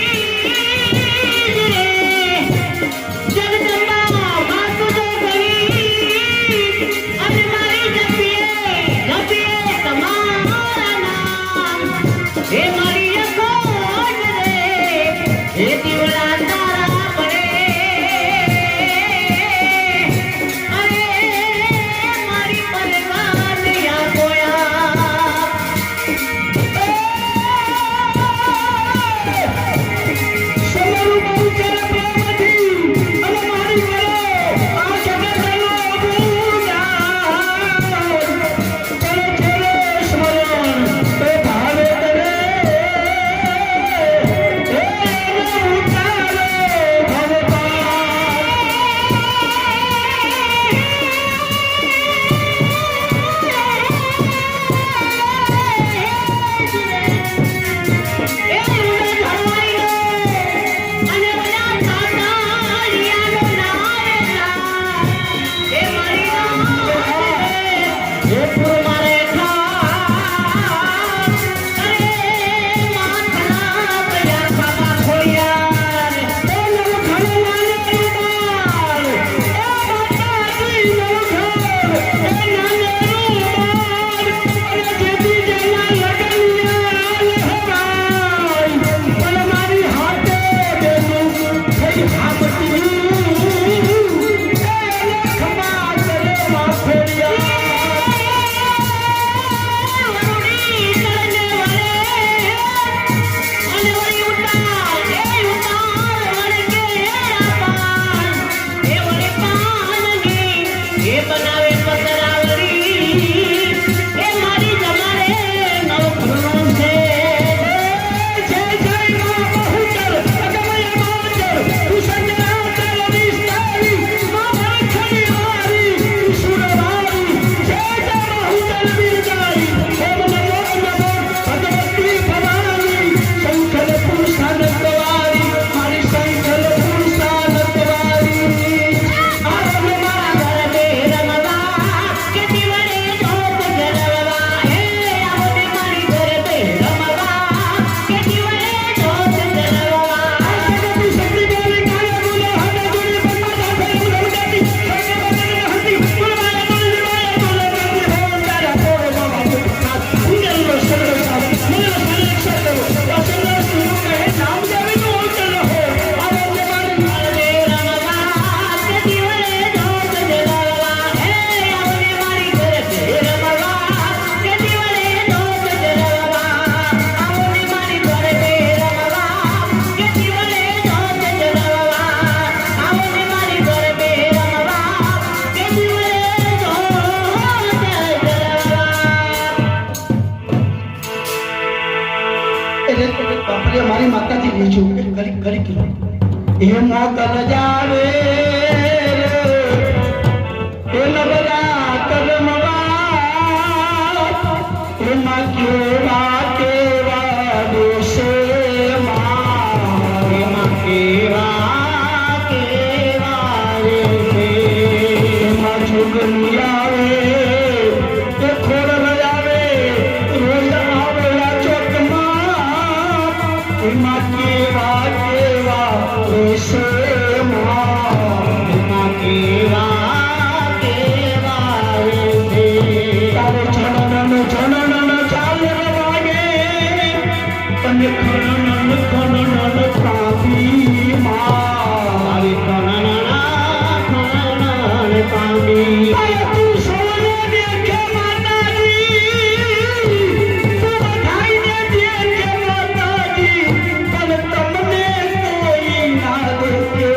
રે જગદંબા માત જો ગણી અને મારી જપીએ તમારા નામ હે મારી અખોટ રે હે દીવડા તારા પડે અરે એટલે બાપરે મારી માતાજી લેજો ઘડી ઘડી એ મોગલ જાવે એ નવરા કરમવા એમાં કેવા કેવા દેશે એમાં કેવા કેવા દેશે એમાં જોગની આવે એ ખોડ આવે રોજ આવેલા ચોકમાં એમાં કેવા કેવા દેશે એમાં કેવા કેવા દેશે તારે છણન ચાલે વાગે અને ખણન કાપી મારી ખણન કાપી તું સોને કે માતાજી તું બધાઈને દે કે માતાજી પણ તમને કોઈ ના દેશે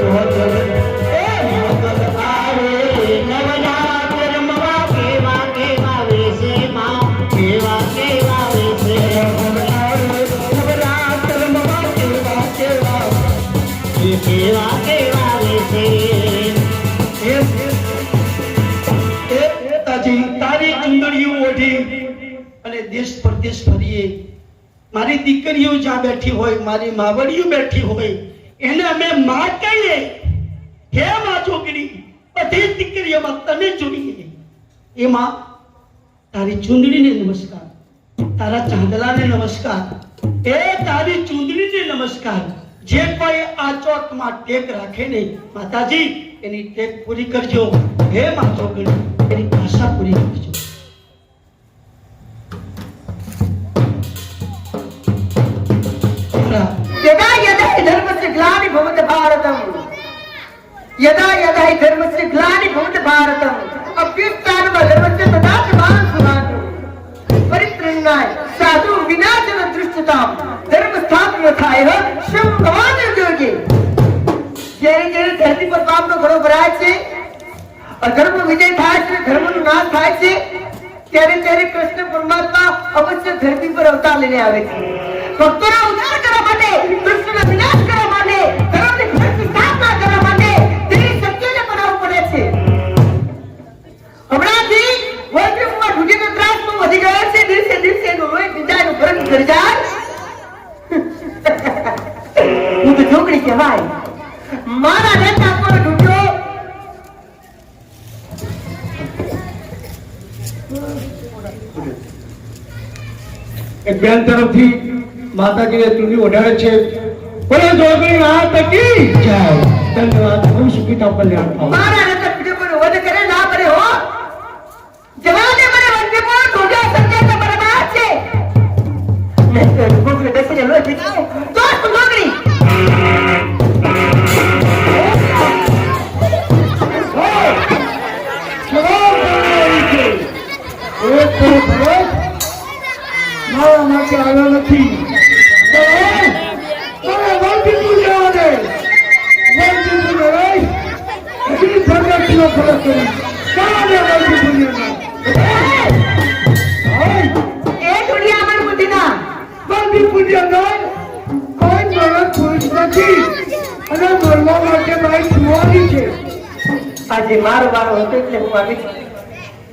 સોજલ એ મોગલ આવે નવરાત્ર રમવા કેવા કેવા વેશે માં કેવા કેવા વેશે નવરાત્ર રમવા કેવા કેવા કેવા કેવા વેશે તારી ચુંદડીઓ ઓઢી અને દેશ પરદેશ ફરીએ મારી દીકરીઓ જ્યાં બેઠી હોય મારી માવડીઓ બેઠી હોય એને અમે માં કહીએ હે માં છોકરી બધી દીકરીઓમાં તને જોડીએ એ માં તારી ચુંદડીને નમસ્કાર તારા ચાંદલાને નમસ્કાર એ તારી ચુંદડીને નમસ્કાર જે કોઈ આ ચોકમાં ટેક રાખે ને માતાજી એની ટેક પૂરી કરજો હે માં છોકરી એની આશા પૂરી કરજો यदा यदा हि धर्मस्य ग्लानिर्भवति भारतम् यदा यदा हि धर्मस्य ग्लानिर्भवति भारतम् अभ्युत्थानं धर्मस्य तदात्मानं सुनातु परित्रणाय साधु विनाशन दृष्टताम् धर्म स्थापन થાય શિવ ભગવાન જોગે જ્યારે જ્યારે ધરતી પર પાપનો ઘડો ભરાય છે અધર્મ વિજય થાય છે ધર્મનો નાશ થાય છે ત્યારે ત્યારે કૃષ્ણ પરમાત્મા અવશ્ય ધરતી પર અવતાર લઈને આવે છે ભક્તોનો ઉદ્ધાર કરવા માટે કૃષ્ણનો વિનાશ કરવા માટે ધર્મની ભક્તિ સ્થાપના કરવા માટે તેની શક્તિને બનાવવું પડે છે હમણાંથી વર્ગમાં ઢૂંઢીનો ત્રાસ તો વધી ગયો છે દિવસે દિવસે એનું રોય બીજાનું ભરત કરી જાય હું તો ઢોકળી કહેવાય મારા નેતા પર ઢૂંઢ્યો એક બેન તરફથી માતાજીને ચૂંટણી ઓઢાડે છે બોલે જોગણી આ તકી જાય ધન્યવાદ હું સુખીતા કલ્યાણ થાવ મારા નેતા પીઠે પર વધ કરે ના કરે હો જવાને મને વંદે પર ઢોંઢ્યો સંજય તો બરાબર છે મેં તો ગોગરે બેસીને લોહી પીધું તો ગોગરી મારા માટે આવ્યો નથી આજે મારો વારો હતો એટલે હું આવી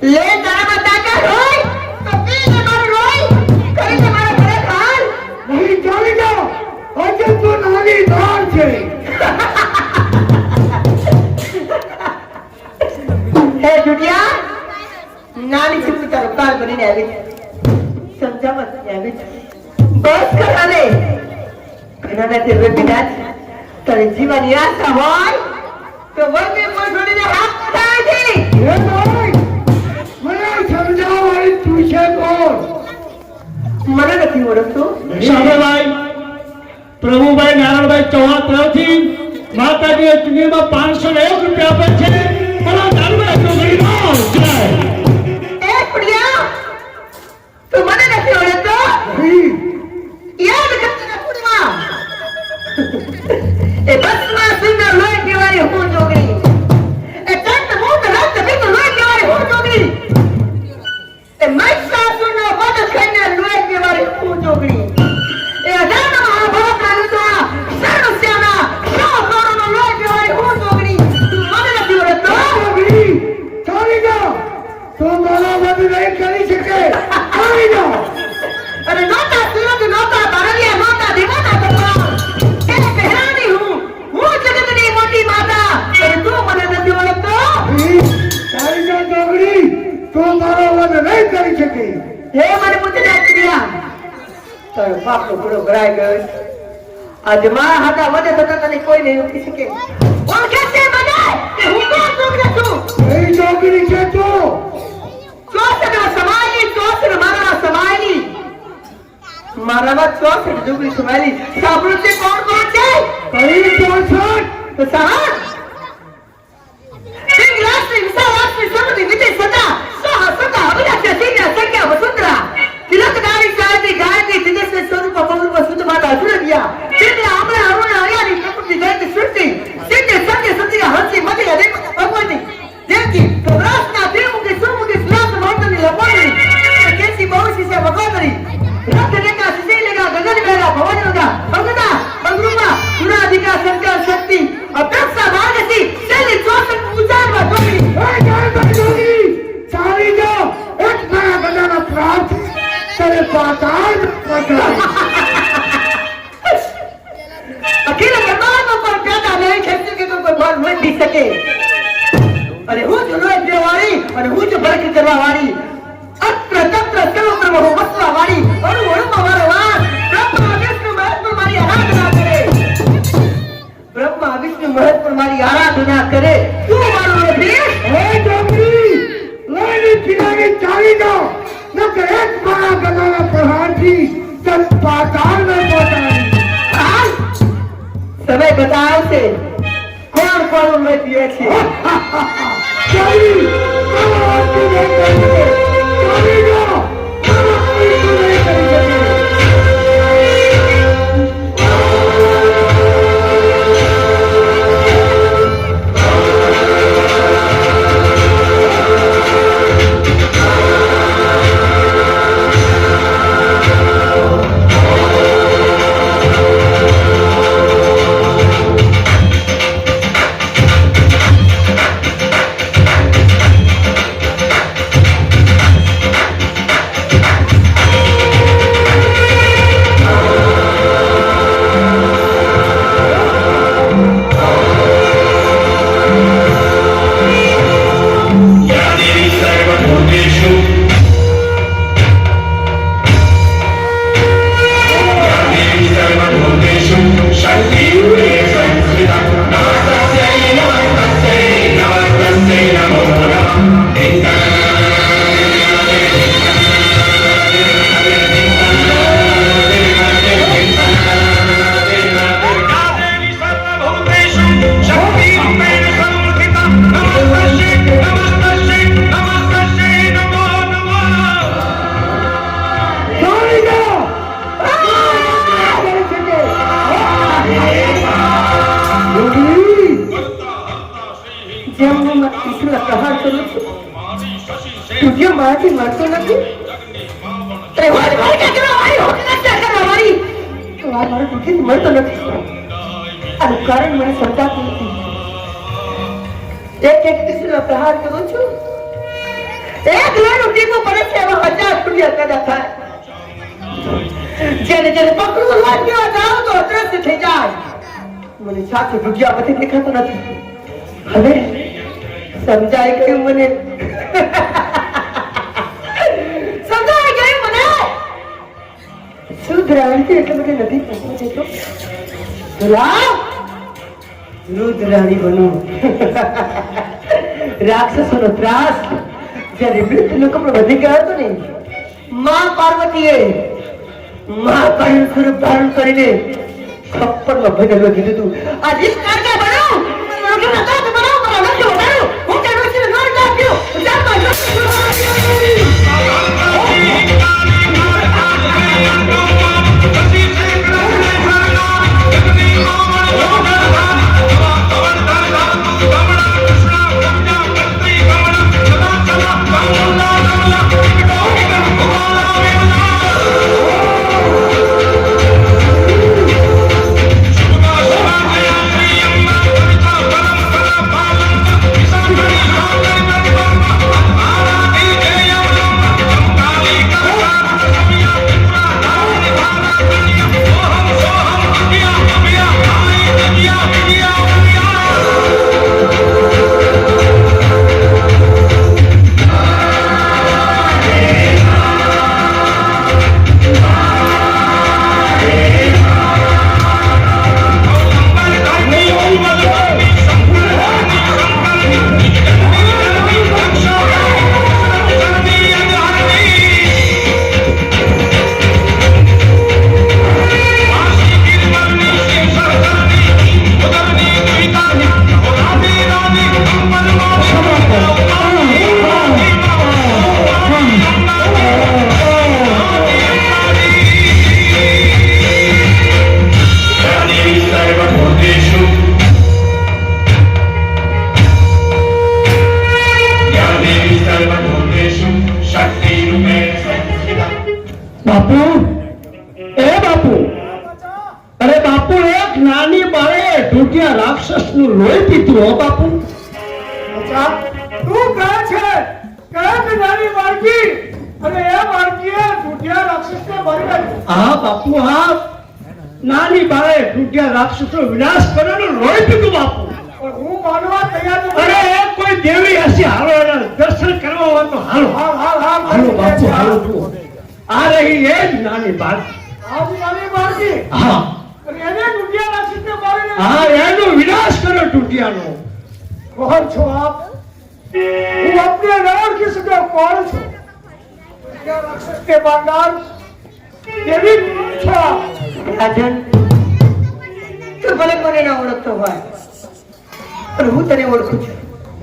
લે તારામાં તાકાત હોય તો પીને મારું રોય કરીને મારો ઘરે ખાલ નહીં ચાલી જાઓ આજે તો નાની દાળ છે હે જુડિયા નાની ચીપી તારો કાળ બનીને આવી સમજાવત આવી બસ કરાને ઘણાના તે વિના તારી જીવનની આશા હોય તો વંદે પર છોડીને હાથ ઉઠાવે છે હે ભાઈ મને સમજાવવાની તું છે કોણ મને નથી ઓળખતું સામેભાઈ પ્રભુભાઈ નારાયણભાઈ ચૌહાણ તરફથી માતાજીએ ચૂંટણીમાં 501 રૂપિયા આપે છે પણ નારાયણભાઈ જોગણી નો જાય એ કુડિયા તું મને નથી ઓળખતો યાદ કરતા કુડિયા એ બસમાં સુંદર લોહી પીવાની હું જોગણી એ ચંદ મૂત રક્ત ભીત લોહી પીવાની હું જોગણી એ મહિષાસુરનો વધ ખાઈને લોહી પીવાની હું જોગણી પાપનો ગુનો ભરાઈ ગયો છે. આજે મારા હાથા વધે થતા તને કોઈ નહીં રોકી શકે. ઓળખે છે મને કે હું કોણ છોકરો છું? એ છોકરી છે તું. ચોસઠમાં સમાયેલી, 64 મારામાં સમાયેલી. મારામાં 64 ડુંગળી સમાયેલી. સાંભળ્યું છે કોણ કોણ છે? કઈ 64? તો સાંભળ. સિંહ રાષ્ટ્રી, વિશાળ રાષ્ટ્રી, સમૃદ્ધિ, વિજય સદા, સોહા સદા, અભિલાષા, સિંહા, સંજ્ઞા, વસુંધરા, તિલકધારી, સાયત્રી, ગાયત્રી, તેજસ્વી, સ્વરૂપ, પવરૂપ, શુદ્ધ માતા, અસુરભિયા, ચંદ્ર, અમરા, અરુણ, હરિયાળી, પ્રકૃતિ, જયંતિ, સૃષ્ટિ, સિદ્ધ, સત્ય, સત્ય, હંસી, મધ્ય, દેવતા, ભગવતી, દેવકી, પ્રભરાસના, દેવમુખી, સુમુખી, સ્નાત, મહંતની, લંબોદરી, કેસી, બહુશી છે ભગવતરી, રથ રેખા, સિંહ લેખા, ગગન મેળા, ભવન યોગા, ભગતા, ભગરૂપા, ગુણાધિકા, શંકર, શક્તિ, અપેક્ષા, ભાગસી, શૈલી, ચોસઠ, ઉજાડવા, ડોગરી. એ ગાયત્રી છોકરી, ચાલી જા. એક મારા ગદાનો પ્રાર્થ તારે પાતાળ પકડાય. અખિલ બ્રહ્માંડમાં કોઈ પેદા નહીં થઈ શકે તો કોઈ બળ નથી શકે. અને હું જ લોહી પીવાવાળી અને હું જ ભરખ કરવાવાળી, અત્ર તત્ર સર્વત્ર હું વસવાવાળી, અણુ અણુમાં મારો વાસ. બ્રહ્મા વિષ્ણુ મહેશ પર મારી આરાધના કરે. બ્રહ્મા વિષ્ણુ મહેશ પર મારી આરાધના કરે. તું મારો નથી. એ છોકરી, લઈને ચિલાની ચાલી જા. નકર એક મારા ગદાના પ્રહારથી તન પાતાળમાં પહોંચાડી. હાલ સમય બતાવશે કોણ કોણ ઉમેદ પીએ છે. ચાલી, મારા હાથથી નહીં કરી શકે. ચાલી જા. મારા હાથથી નહીં કરી શકે. જેમ હું ઈશ્વર પ્રહાર કરું છું, તુજ્ય મારાથી મળતો નથી. અરે વાત વાત કે કરવાવાળી, હોકલત કરવાવાળી. તો આ મારો તુજ્યથી મળતો નથી. આનું કારણ મને સમજાતું નથી. એક એક ઈશ્વર પ્રહાર કરું છું, એક લાડુ ટીપું પડે છે એમાં 1000 સૂર્ય પેદા થાય. જેને જેને પકડવું લાગ્યો જાવ તો અદ્રશ્ય થઈ જાય. મને સાથે ભૂગ્યા બધી દેખાતો નથી. હવે સમજાય ગયું મને. સમજાય ગયું મને. શુદ્ધરાણી એટલે મને નથી પહોંચતો. રુદ્રાણી બનો. રાક્ષસોનો ત્રાસ જ્યારે મૃત્યુનો કપડો વધી ગયો હતો ને, માં પાર્વતીએ મહાકાળી સ્વરૂપ ધારણ કરીને ખપ્પરમાં ભજનવા કીધું હતું. આ રીત કાઢે બનો. નાની બાળે ઢૂંઢિયા રાક્ષસનું લોહી પીતું હો બાપુ. અચ્છા, તું કહે છે કે નાની બાળકી અને એ બાળકીએ ઢૂંઢિયા રાક્ષસને મારી નાખ્યો. હા બાપુ, હા. નાની બાળે ઢૂંઢિયા રાક્ષસનો વિનાશ કર્યો, લોહી પીતું બાપુ. પણ હું માનવા તૈયાર નથી. અરે એ કોઈ દેવી હશે, હાલો એના દર્શન કરવા હોય તો હાલો. હાલ હાલ હાલ હાલો બાપુ, હાલો જુઓ. આ રહી એ જ નાની બાળકી. આજ નાની બાળકી હા અને એને ઢૂંઢિયા રાક્ષસને મારી હા, નાખ્યો. એનો વિનાશ કર્યો ઢૂંઢિયાનો. કોણ છો આપ? હું अपने न ओळखी શક્યો. કોણ છો? ઢૂંઢિયા રાક્ષસને મારનાર દેવી છો આપ? રાજન, તું ભલે મને ના ઓળખતો હોય પણ હું તને ઓળખું છું.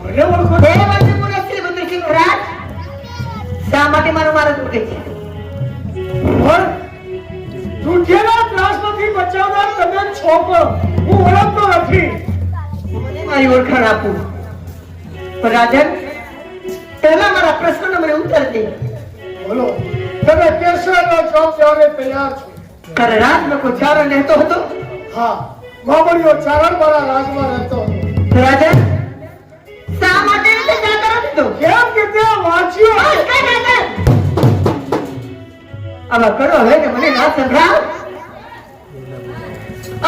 મને ઓળખો બે વર્ષે પૂરા શ્રી મંદિરસિંહ રાજ શા માટે મારો મારા તૂટે છે? પણ ઢૂંઢિયાના ત્રાસમાંથી બચાવનાર તમે છો પણ હું ઓળખતો નથી. મને મારી ઓળખાણ આપું. પણ રાજન, પહેલા મારા પ્રશ્નનો મને ઉત્તર દે. બોલો, તમે કેશવનો જવાબ દેવાને તૈયાર છો? તારા રાજમાં કોઈ ચારણ રહેતો હતો? હા, મામડીઓ ચારણ મારા રાજમાં રહેતો હતો. તો રાજન, શા માટે એને જાતો હતો? કેમ કે ત્યાં વાંચ્યો બસ કઈ રાજન, આમાં કરો હવે ને મને ના સંભળાવ.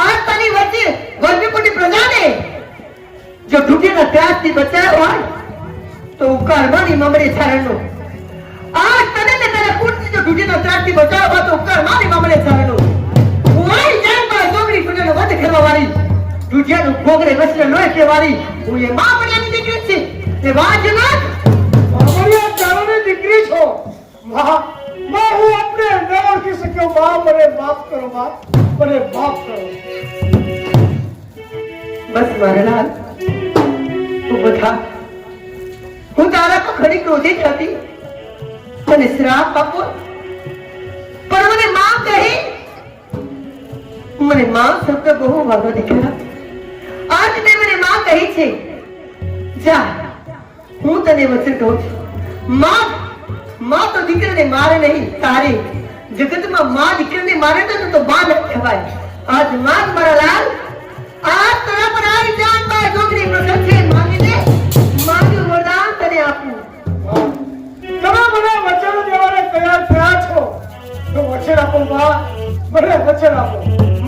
આજ તારી વચ્ચે વલ્લભીપુરની પ્રજાને જો ઢૂંઢિયાના ત્રાસથી બચાવ્યો હોય તો ઉપકાર માની મામડી ચારણનો. આજ તને ને તારા કુળથી જો ઢૂંઢિયાના ત્રાસથી બચાવ્યો હોય તો ઉપકાર માની મામડી ચારણનો. હું આઈ જાણમાં ડોંગરી કુંડનો વધ કરવા વાળી, ઢૂંઢિયાનું ભોગરે વસલે લોહી કહેવાળી હું એ મામડિયાની દીકરી છે. તે વાંચ નાખ. મામડીઓ ચારણની દીકરી છો. માં હું આપણે ન ઓળખી શક્યો. માં મને માફ કરો. માં મને માફ કરો. બસ મારલાલ, તું બધા હું તારા પર ઘણી ક્રોધિત હતી. મને શ્રાપ આપો પણ મને માં કહી. મને માં શબ્દ બહુ વાગો દીકરા. આજ તે મને માં કહી છે. જા, હું તને વચન કહું છું. માં તો દીકરાને મારે નહીં, તારે જગતમાં માં દીકરાને મારે તો માં ન કહેવાય. આજ માં મારા લાલ, આ તરફ રાઈ જાન બાર ડોગરી પ્રસંગ છે. માંગીને મારું વરદાન તને આપું. તમે મને વચન દેવાને તૈયાર થયા છો તો વચન આપો. માં મને વચન આપો.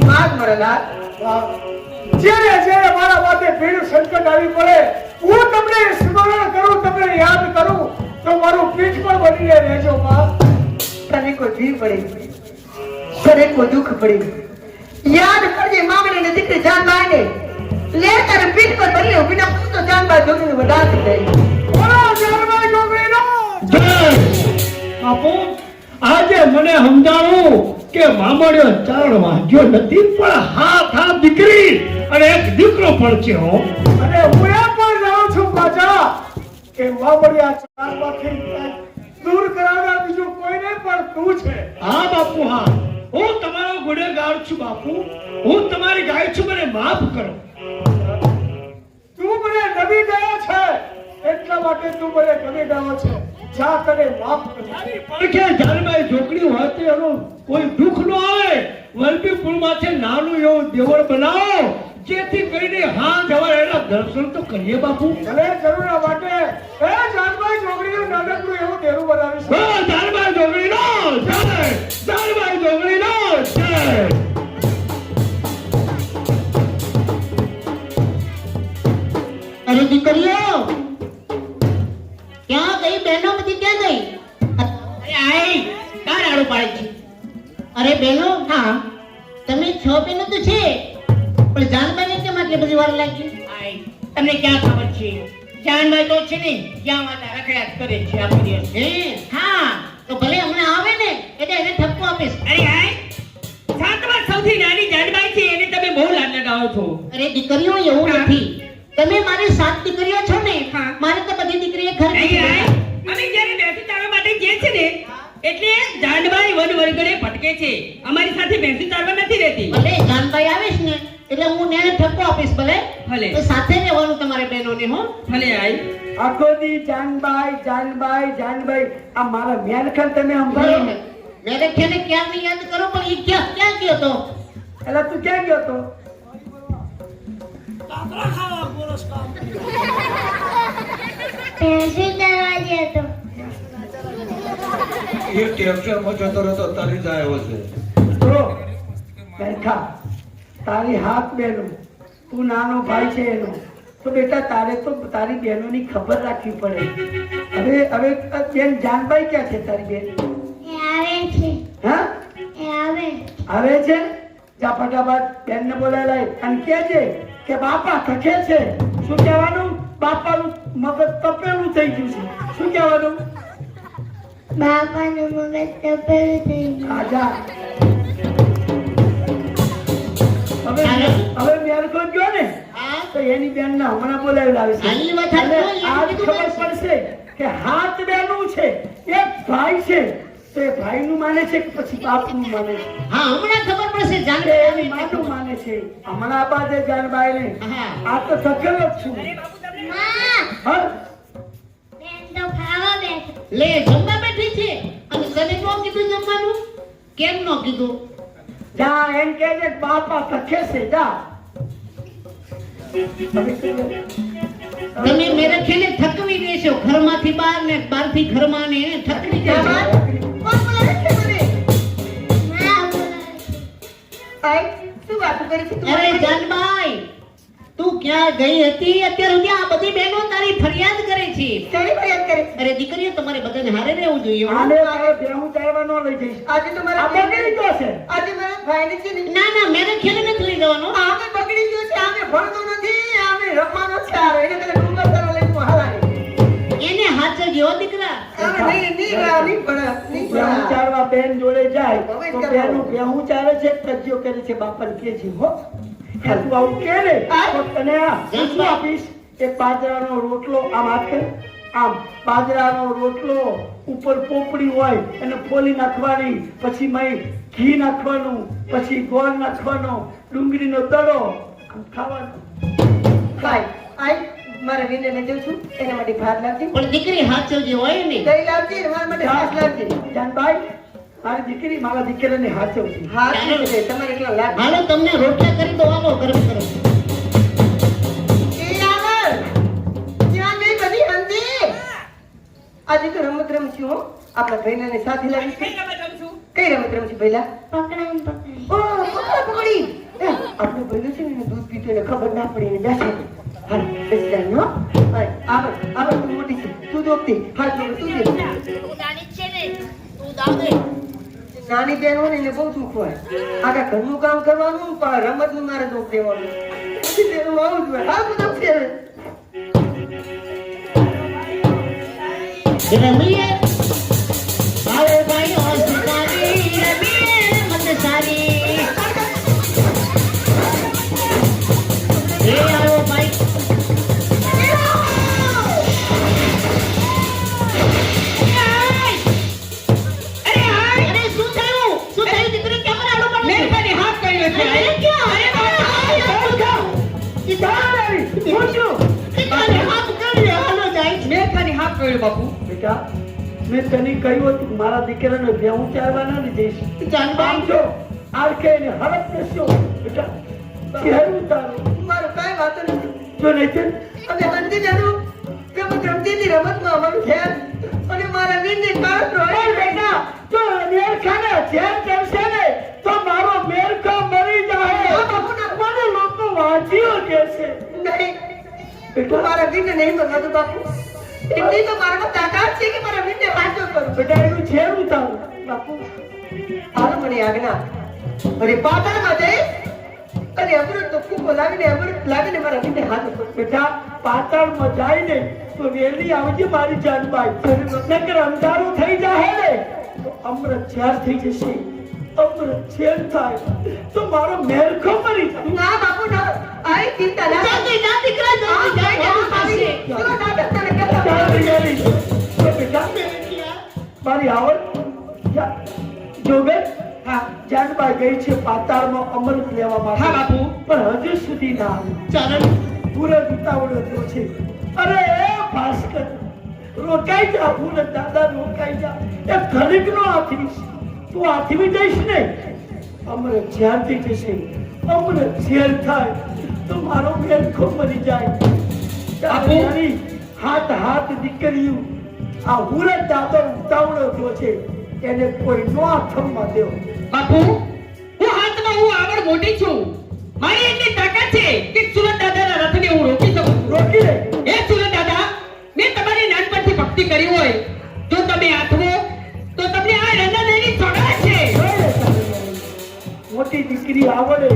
માગ મારા લાલ, માં, જ્યારે મારા માથે ભીડ સંકટ આવી પડે હું તમને સ્મરણ કરું, તમને યાદ કરું તો મારું પીઠ પણ બનીને રહેજો. માં, તને કોઈ ભીડ પડે, તને કોઈ દુઃખ પડે, યાદ કરજે મામલી ને દીકરી જાનબાઈને. લે તારે પીઠ પર બની ઉભી ના તો જાનબાઈ જોગીને વડા થઈ જાય. બોલો જાનબાઈ ડોગરીનો જય બાપુ, આજે મને સમજાણું કે મામડિયો ચારણ વાંચ્યો નથી પણ હાથ દીકરી અને એક દીકરો પણ છે હો. અને હું એ પણ જાણું છું પાછા કે મામડિયા ચારમાંથી દૂર કરાવનાર બીજું કોઈ નહીં પણ તું છે. હા બાપુ, હા. હું તમારો ગુનેગાર છું બાપુ. હું તમારી ગાય છું, મને માફ કરો. તું મને ગમી ગયો છે એટલા માટે તું મને ગમી ગયો છે. જા, તને માફ કરું. પડખે જાનબાઈ ઢોકળી હોય તો એનો કોઈ દુઃખ ન આવે. વલ્લભીપુરમાંથી નાનું એવું દેવળ બનાવો જેથી કરીને હા જવા એના દર્શન તો કરીએ બાપુ. ભલે જરૂર માટે એ જાનબાઈ ડોગરીનું નાનકડું એવું દેરું બનાવીશ. જાનબાઈ ઢોકળીનો જય, જાનબાઈ ઢોકળીનો જય. અરે દીકરીઓ, ક્યાં ગઈ? બહેનો બધી ક્યાં ગઈ? અરે આય, કાં રાડું પાડે છે? અરે બહેનો, હા તમે 6 બહેનો તો છે પણ જાનબાઈને કેમ આટલી બધી વાર લાગી? આય, તમને ક્યાં ખબર છે? જાનબાઈ તો છે ને જ્યાં વાતા રખડ્યા જ કરે છે આખો દિવસ. હા, તો ભલે હમણાં આવે ને એટલે એને ઠપકો આપીશ. અરે આય, સાતમાં સૌથી નાની જાનબાઈ છે એને તમે બહુ લાડ લગાવો છો. અરે દીકરીઓ, એવું હા. નથી. તમે મારી 7 દીકરીઓ છો ને, હા. મારે તો બધી દીકરીએ ઘર નહીં આય, અમે જ્યારે બેસી ચાલવા માટે જઈએ છે ને એટલે જાનબાઈ વન વર્ગડે ભટકે છે. અમારી સાથે બેસી ચાલવા નથી રહેતી. ભલે જાનબાઈ આવીશ ને એટલે હું એને ઠપકો આપીશ. ભલે ભલે. તો સાથે રહેવાનું તમારે બહેનોને. હો, ભલે આય. આખો દી જાનબાઈ જાનબાઈ જાનબાઈ આ મારા મેલખન તમે સંભાળો. મેરે ખેને ક્યાં નહીં યાદ કરો પણ એ ક્યાં ગયો તો? એટલે તું ક્યાં ગયો તો? કાકરા ખાવા બોરસ કામ ભેંસી દરવાજે હતો એ ટેક્સરમાં જતો રહેતો તારી જાય એવો છે તો બેઠા તારી હાથ બહેનો તું નાનો ભાઈ છે એનો તો બેટા તારે તો તારી બહેનોની ખબર રાખવી પડે હવે બેન જાનભાઈ ક્યાં છે તારી બેન એ આવે છે હા એ આવે આવે છે જા ફટાફટ બેનને બોલાવી લાય અને કહે છે કે બાપા થકે છે શું કહેવાનું બાપાનું મગજ તપેલું થઈ ગયું છે શું કહેવાનું બાપાનું મગજ તપેલું થઈ ગયું આજા હવે મેરકો ગયો ને હા તો એની બેન ને હમણાં બોલાવી લાવે છે આની વાત અને હાચી, આજ એવું ખબર કીધું પડશે કે હાથ બેનું છે એક ભાઈ છે તો એ ભાઈ નું માને છે કે પછી બાપ નું માને છે હા હમણાં ખબર પડશે કે જાનભાઈ એની માનું માને છે હમણાં બાદ એ જાનભાઈ ને હા. આ તો થકેલ જ છું માં હા બેન તો ખાવા બેઠો લે જમવા બેઠી છે અને તને નો કીધું જમવાનું કેમ નો કીધું જા એમ કે છે કે બાપા થકે છે જા તમે મેરે ખેને થકવી દેશો ઘરમાંથી બહાર ને બહારથી ઘરમાં ને એને થકવી દેશો કોણ બોલાવે છે મને માં બોલાવે આય શું વાતો કરી છે તું અરે જાનભાઈ તું ક્યાં ગઈ હતી અત્યાર સુધી આ બધી બહેનો તારી ફરિયાદ કરે છે કેવી ફરિયાદ કરે અરે દીકરીઓ તમારે બધાને હારે રહેવું જોઈએ હો. આને તારે બેહું ચાલવા ન લઈ જઈશ આજે તો મારા આ બગડી ગયો છે આજે મારા ભાઈને છે ને ના ના મેરે ખેને નથી લઈ જવાનો આમે બગડી ગયો છે આમે ભણતો નથી આમે રમવાનો છે આ એને કદાચ ડુંગર કરવા લઈને હું હલાય એને હાચરજો હો દીકરા આમે નહીં ભણે નહીં બેહું ભણે ચારવા બેન જોડે જાય હવે તો જ બેનું બેહું ચાલે છે કજ્જો કરે છે બાપાને કે છે હો એ તું આવું કે ને તો તને આ હું શું આપીશ એક બાજરાનો રોટલો આમ હાથ કર આમ બાજરાનો રોટલો ઉપર પોપડી હોય એને ફોલી નાખવાની પછી મય ઘી નાખવાનું પછી ગોળ નાખવાનો ડુંગળીનો દડો આમ ખાવાનું ખાય આય મારા વિને ને જઉં છું એના માટે ભાત લાવજે પણ દીકરી હાચરજો હોય ને દહીં લાવજે અને મારા માટે છાશ લાવજે જાનભાઈ મારી દીકરી મારા દીકરાને હાચવતી હા ઠીક છે તમારે એટલા લાગ હાલો તમને રોટલા કરી દો હાલો ગરમ ગરમ એ યાર ત્યાં ગઈ બધી હંધી આજે તો રમત રમશું હો આપણા ભાઈનાને સાથે લાવી છે કઈ રમત રમશું પહેલા પકડામ પકડાય ઓ પકડા પકડી આપણો ભાઈનો છે ને એને દૂધ પીતો એને ખબર ના પડી એને બેસે હાલ બેસી જાય હો આવે તું મોટી છે તું દોકતી હાથ જોડે તું દે નાની બેન હોય ને એને બહુ દુઃખ હોય આખા ઘરનું કામ કરવાનું પણ રમતનું મારે દુઃખ દેવાનું પછી તેનું આવું જ હોય હા બધું છે રમીએ ભાવે ભાઈ હોશિયારી રમીએ મત સારી એ આવો ભાઈ અરે શું થયું દીકરી કેમ રાડું પડે મેં તને હાથ કર્યો છે અરે ક્યાં અરે હાથ કરી હાલો જાય મેં તને હાથ કર્યો બાપુ બેટા મેં તને કહ્યું હતું મારા દીકરાને બેહું ચાલવા ના લઈ જઈશ જાનભાઈ જો આરકે ને હરપ નસ્યો બેટા કેવું તારું મારું કાંઈ વાતો નથી જો નહીં અને હંધી જાણું કે હું રમતીની રમતમાં અમારું ધ્યાન અને મારા વીરને કાળ રોય બેટા જો મેરખાને ધ્યાન કરશે ને તો મારો મેરખો મરી જાય મને લોકો વાંચ્યો કે છે નહીં મારા વીરને નહીં મરવાનું બાપુ એટલી તો મારામાં તાકાત છે કે મારા વીરને વાંચો કરું બેટા એનું છેડું તારું બાપુ હાલો મને આજ્ઞા અરે પાટણમાં જઈશ અને અમૃત તો ફૂકો લાવીને અમૃત લાવીને મારા વીરને હાથ કરું બેટા પાતાળમાં જાય ને તો વેલી આવજે મારી જાનબાઈ નકર અંધારું થઈ જાય ને તો અમૃત ઝેર થઈ જશે અમૃત ઝેર થાય તો મારો મેરખો મરી જાય ના બાપુ ના આઈ ચિંતા ના જા દીકરા જાય પાસે ચલો નાટક તને કહેતા ચાલ વેલી તો બેટા મારી આવડ જોગે હા જાનબાઈ ગઈ છે પાતાળમાં અમૃત લેવા માટે હા બાપુ પણ હજુ સુધી ના આવી ચારણ પૂરો ઉતાવળો થયો છે અરે એ ભાસ્કર રોકાઈ જા પૂરો દાદા રોકાઈ જા એ ઘડીકનો હાથવી છે તું હાથવી જઈશ ને અમૃત ઝેર થઈ જશે અમૃત ઝેર થાય તો મારો બેનકો મરી જાય. બાપુ. તારી હાથ હાથ દીકરીયું આ હુરત દાદો ઉતાવળો થયો છે એને કોઈ નો થમવા દેવો. બાપુ હું હાથમાં હું આવડ મોટી છું. મારી એટલી તાકાત છે કે સુરત દાદાના રથને હું રોકી શકું છું. રોકી લે. એ સુરત દાદા, મેં તમારી નાનપણથી ભક્તિ કરી હોય જો તમે આથવો તો તમને આ રંગનાની સોગંદ છે. મોટી દીકરી આવડે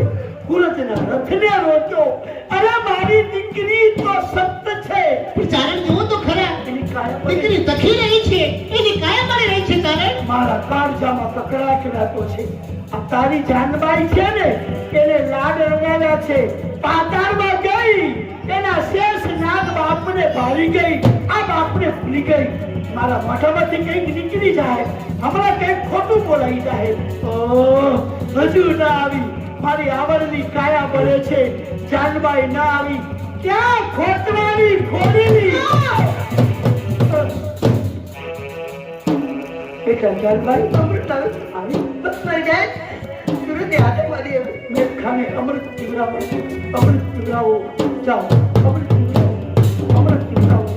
હુરતના રથને રોક્યો. અરે મારી દીકરી તો સત્ય છે. ચારણ જુઓ તો ખરા, એની કાયા દીકરી તખી રહી છે, એની કાયા મળી રહી છે ચારણ. મારા કાળજામાં કકડાટ નાતો છે. આ તારી જાનબાઈ છે ને એને લાડ રંગાવ્યા છે. પાતાળમાં ગઈ એના શેષ નાગ બાપને ભાળી ગઈ. આ બાપને ભૂલી ગઈ. મારા મોઢામાંથી કંઈક નીકળી જાય, હમણાં કંઈક ખોટું બોલાઈ જાય. હજુ ના આવી. મારી આવડની કાયા બળે છે. જાનબાઈ ના આવી ક્યાં ખોટવાની ખોડીની. બેટા જાનબાઈ અમૃત આવી બસ મરી જાય સુરત હાથે મારી હવે. મેં ખાને અમૃત પીવડાવો. અમૃત પીવડાવો. જાઓ અમૃત પીવડાવો. અમૃત પીવડાવો.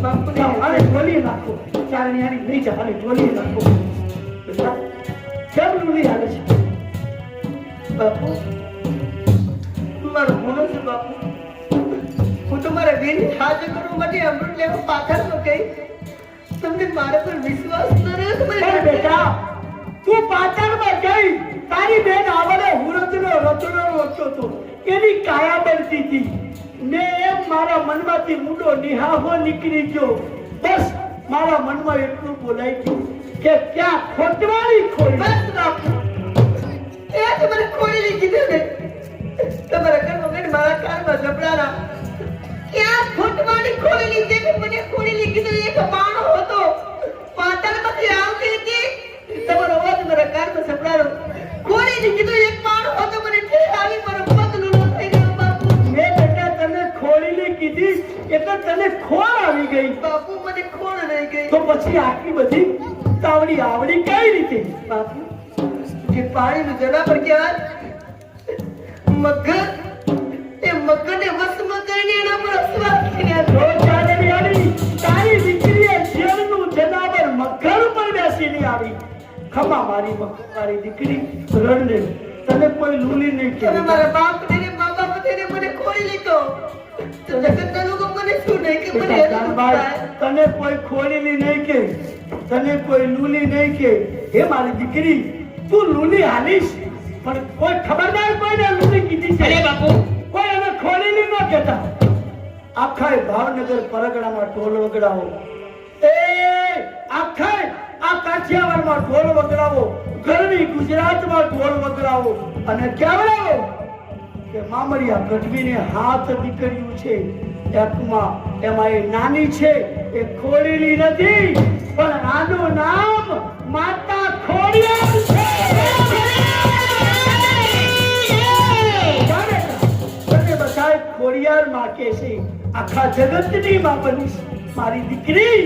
બાપુને જાઓ આને ઢોલી નાખો. ચારણી આની નહીં જાઓ આને ઢોલી નાખો. બેટા કેમ લૂલી હાલે છે? બાપુ મારો ગુનો છે બાપુ. હું તો મારા બેનને હાજર કરવા માટે અમૃત લેવા પાછળમાં ગઈ. તમને મારા પર વિશ્વાસ ન રહ્યો તો અરે બેટા તું પાછળમાં ગઈ. તારી બેન આવડે હુરતનો રચનો રોકતો હતો. એની કાયા બનતી હતી ને એમ મારા મનમાંથી મૂડો નિહાહો નીકળી ગયો. બસ મારા મનમાં એટલું બોલાઈ ગયું કે ક્યાં ખોટવાળી ખોઈ. બસ બાપુ એ તો મને ખોડી કીધું ને તમારા ઘરમાં બેન મારા કાનમાં જબડાના ક્યાં ખોટવાની ખોલી લીધી કે મને ખોડી લીધી. એક માણો હતો પાતાળમાંથી આવતી હતી. તમારો અવાજ મારા કાનમાં સંભળાયો. ખોડી લીધી એક માણો હતો મને ઠેરાવી મારો પગ લૂલો થઈ ગયો બાપુ. મેં બેટા તને ખોળીને કીધી એટલે તને ખોળ આવી ગઈ. બાપુ મને ખોડ રહી ગઈ. તો પછી આટલી બધી તાવડી આવડી કઈ રીતે? બાપુ જે પાણીનું જનાવર કહેવાય મગર, એ મગરને વશમાં કરીને એના પર અસવાર કર્યા. જો ચાંદની આલી, તારી દીકરીએ જેલનું જનાવર મગર ઉપર બેસીને આવી. ખમા મારી મારી દીકરી રડને. તને કોઈ લૂલી નહીં તમે કરે. મારા બાપ ને મા બાપ ને મને ખોઈ લીધો તો જગતના લોકો મને શું નહીં કે મને બેટા જાનબાઈ, તને કોઈ ખોળીલી નહીં કે, તને કોઈ લૂલી નહીં કે. હે મારી દીકરી તું લૂલી હાલીશ પણ કોઈ ખબરદાર કોઈને લૂલી કીધી છે. અરે બાપુ, કોઈ એને ખોળીલી ન કહેતા. આખા ભાવનગર પરગણામાં ઢોલ વગડાવો. એ આખા આ કાઠિયાવાડમાં ઢોલ વગડાવો. ગરવી ગુજરાતમાં ઢોલ વગડાવો અને કહેવડાવો કે મામરિયા ગઢવીને હાથ દીકરીઓ છે. એકમાં એમાં એ નાની છે, એ ખોડીલી નથી પણ આનું નામ માતા ખોડિયાર છે. તને બધાય ખોડિયાર માં કે છે. આખા જગતની માં બનીશ મારી દીકરી.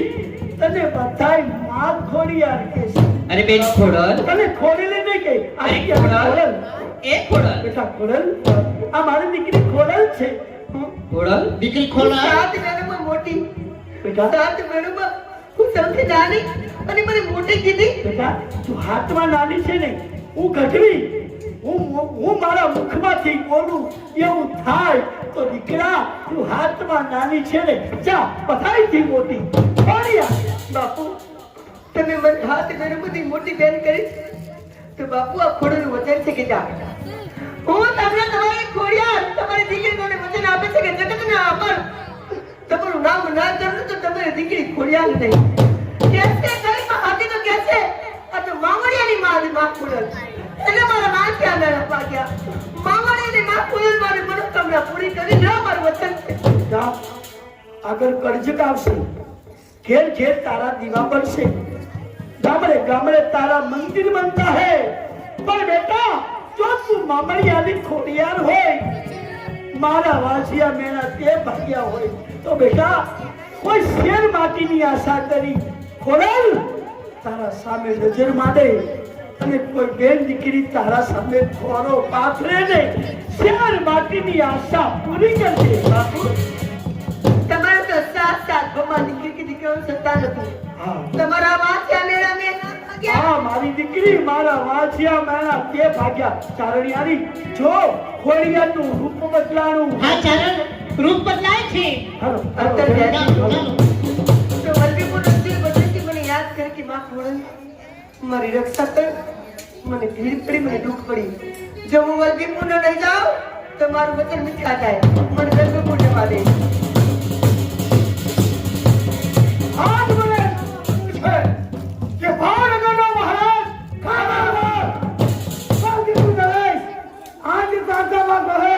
તને બધાય માં ખોડિયાર કે છે. અરે બેન ખોડલ, તને ખોડેલી નહીં કે આ અરે કે ખોડલ, એ ખોડલ, બેટા ખોડલ. આ મારી દીકરી ખોડલ છે. ખોડલ, દીકરી ખોલા. સાત મહિનામાં મોટી, બેટા 7 મહિનામાં હું સૌથી નાની અને મને મોટી કીધી. બેટા તું હાથમાં નાની છે ને, હું ગઢવી. હું મારા મુખમાંથી બોલું એવું થાય તો દીકરા તું હાથમાં નાની છે ને, જા પથારીથી મોટી ખોડિયાર. બાપુ તમે મને હાથ મેરે બધી મોટી બેન કરી તો બાપુ આ ખોડનું વચન છે કે જા હું તમને તમારી ખોડિયાર તમારી દીકરીને વચન આપે છે કે જગતના આપણ તમારું નામ ના કરું તો તમારી દીકરી ખોડિયાર નહીં કેસે ગળીમાં હાથી તો કેસે આ તો મામડિયાની માં ખોડલ એટલે મારા માં ક્યાં ના રપા ગયા. મામડિયાની માં ખોડલ મારી મનોકામના પૂરી કરી ના મારું વચન છે. જા આગળ કરજક આવશે. ઘેર ઘેર તારા દીવા બનશે. ગામડે ગામડે તારા મંદિર બનતા હે. પણ બેટા જો તું મામડિયાની ખોડિયાર હોય, મારા વાસિયા મેણા તે ભાગ્યા હોય તો બેટા કોઈ શેર માટીની આશા કરી ખોડલ તારા સામે નજર માંડે અને કોઈ બેન દીકરી તારા સામે ખોરો પાથરે ને શેર માટીની આશા પૂરી કરશે બાપુ. તમારે તો સાત ગોમાં દીકરી કે દીકરાનું સંતાન હતું. હા તમારા વાંચ્યા મેળા મેં હા મારી દીકરી મારા વાંચ્યા મેળા તે ભાગ્યા ચારણિયારી જો ખોડિયાનું રૂપ બદલાણું. હા ચારણ રૂપ બદલાય છે. હાલો, અંતર હાલો, જાય. હાલો. તો વલ્લભીપુર નદીએ બધાથી મને યાદ કરે કે માં ખોડલ મારી રક્ષા કર. મને ભીડ પડી, મને દુઃખ પડી. જો હું વલ્લભીપુર ન લઈ જાઉં તો મારું વચન મિથ્યા જાય. મને વલ્લભીપુર જવા દે. આજ મને છે કે ભાવનગરનો મહારાજ કાલાવડ વલ્લભીપુર નરેશ આજ કાંતામાં કહે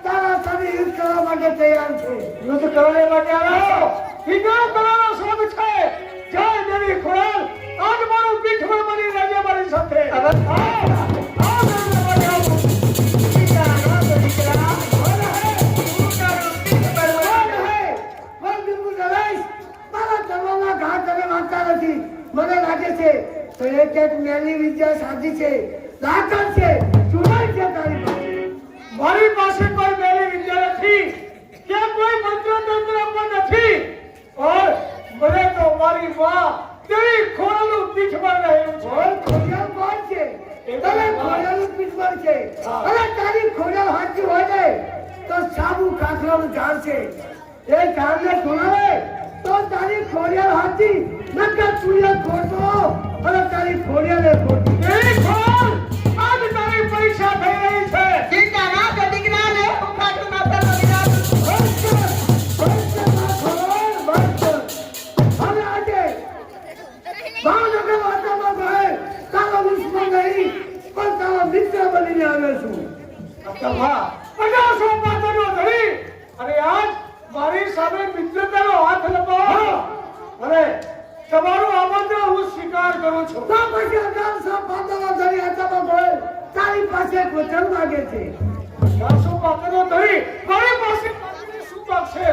તારા સાથે યુદ્ધ કરવા માટે તૈયાર છે. યુદ્ધ કરવા માટે આવ્યો વિજય કરવાનો શોખ છે. જય દેવી ખોડલ આજ મારું પીઠમાં બની રહેજે મારી સાથે. હવે મને લાગે છે તો એ ક્યાંક મેલી વિદ્યા સાધી છે, લાકડ છે, ચૂડાઈ છે તારી પાસે. મારી પાસે કોઈ મેલી વિદ્યા નથી કે કોઈ મંત્ર તંત્ર પણ નથી. ઓર મને તો મારી માં તેરી ખોળનું પીઠમાં રહેલું છે. ઓર ખોડિયાલ કોણ છે? તને ખોડિયાલનું પીઠમાં છે. અને તારી ખોડિયાલ હાચી હોય ને તો સાબુ કાકરાનું ઝાડ છે. એ ઝાડને ખોલાવે તો તારી ખોડિયાલ હાચી નકા તુયા ખોટો અને તારી ખોડિયાલે ખોટી. એ ખોલ આજ તારી પરીક્ષા થઈ રહી છે. ચિંતા ના કર દીકરાને. હું કાઢું માતાનો વિરાટ. ભાવનગર વાર્તામાં કહે તારો દુશ્મન નહીં પણ તારો મિત્ર બનીને આવ્યો છું. તમા 50 પાતળો ધરી અને આજ મારી સામે મિત્રતાનો હાથ લંબાવો અને તમારું આમંત્રણ હું સ્વીકાર કરું છું. તો પછી 18 પાતળો ધરી આચામાં કહે તારી પાસે એક વચન માંગે છે. 18 પાતળો ધરી મારી પાસે શું માંગશે?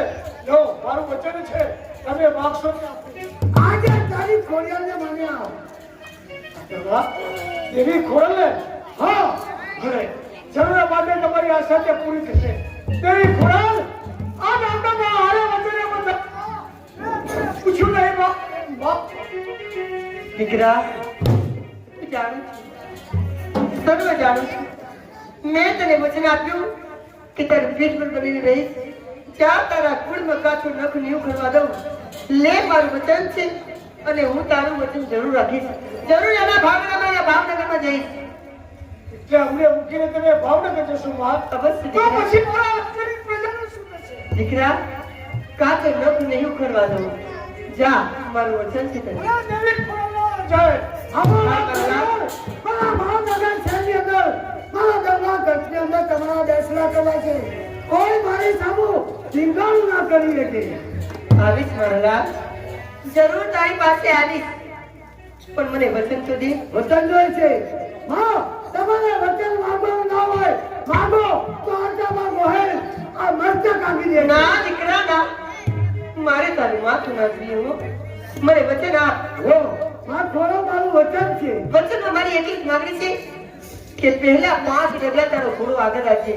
જો મારું વચન છે તમે માગશો આજે તારી ખોડિયાલને માન્યા એવી ખોડલે હા ભલે જરૂર માટે તમારી આશા તે પૂરી થશે. તેરી ખોડલ આ નામમાં હારે વચને બધા પૂછ્યું નહીં બાપ. દીકરા હું જાણું છું, સર્વ જાણું છું. મેં તને વચન આપ્યું કે તારી પીઠ પર બનીને રહીશ. જ્યાં તારા કુળમાં કાચું નખ નહીં ઉખડવા દઉં. લે મારું વચન છે અને હું તારું વચન જરૂર રાખીશ. જરૂર એના ભાવનગરમાં જઈશ. એટલે અમને મૂકીને તમે ભાવનગર જશો વાત અવશ્ય તો દીકરા. પછી મારા અક્ષરી પ્રજાનું શું થશે? દીકરા કાચો નખ નહીં ઉખડવા દઉં. જા મારું વચન છે તને. દેવી ખોડલ જય. મારા ભાવનગર શહેરની અંદર મારા ઘરના ગઢની અંદર તમારા બેસલા કરવા છે. કોઈ મારી સામુ ધીંગાણું ના કરી શકે. આવીશ મહારાજ, જરૂર તારી પાસે આવીશ. પણ મને વચન તો દે. વચન જોઈએ છે હા તમારે વચન માંગવાનું ના હોય માંગો તો આટામાં ગોહેલ આ મસ્તક આપી દે. ના દીકરા ના, મારે તારું માથું ના પીવું. મને વચન આપ. હો માં થોડો મારું વચન છે. વચનમાં મારી એટલી જ માંગણી છે કે પહેલા 5 ડગલા તારો ઘોડો આગળ રાખજે,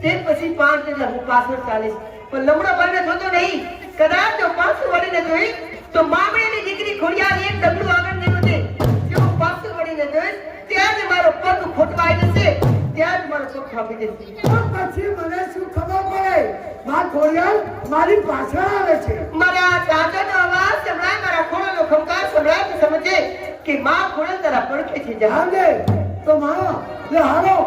તે પછી 5 ડગલા હું પાછળ ચાલીશ. પણ લમડો બંને જોતો નહીં. કદાચ જો પાછું વળીને જોઈશ તો મામણીની દીકરી ખોડિયાર એક ડગલું આગળ નહીં વધે. જો હું પાછું વળીને જોઈશ ત્યાં જ મારો પગ ખોટવાઈ જશે, ત્યાં જ મારો પગ ફાટી જશે. તો પછી મને શું ખબર પડે માં ખોડિયાલ મારી પાછળ આવે છે. મારા ચાંદનો અવાજ સંભળાય, મારા ખોડલનો ખમકાર સંભળાય તો સમજે કે માં ખોડલ તારા પડખે છે. જા જાને તો માં લે હાલો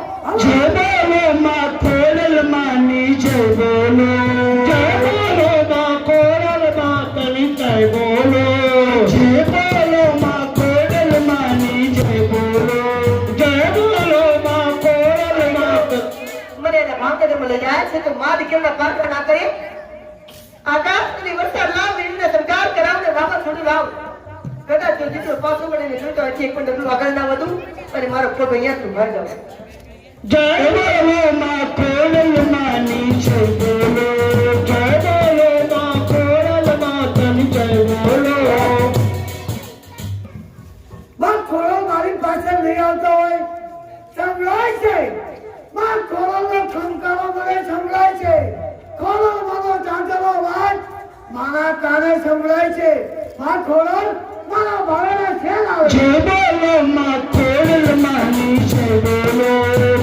જય બોલો માં ખોડલ માની જય બોલો. જય બોલો માં ખોડલ માતની જય બોલો. જય બોલો માં ખોડલ માની જય બોલો. જય બોલો માં ખોડલ માત. મને એના ભાવનગરમાં લઈ જાય છે તો માં દીકરીના પાત્ર ના કરે. આકાશની વરસાદ લાવ, વીજળીનો ચમકાર કરાવ ને વાવાઝોડું લાવ. કદાચ જો દીકરો પાછો વળીને જોઈતો હોય છે, એક પણ ડગલું આગળ ના વધુ અને મારો પગ અહીંયા તું મારી જાવ. જય બોલો માં ખોડલ માની જય બોલો. જય બોલો માં ખોડલ માતની જય બોલો. માં ખોડો મારી પાછળ નહીં આવતો માં ખોડલ મારા ભાવેના શેર આવે જય બોલો માં ખોડલ માની જય બોલો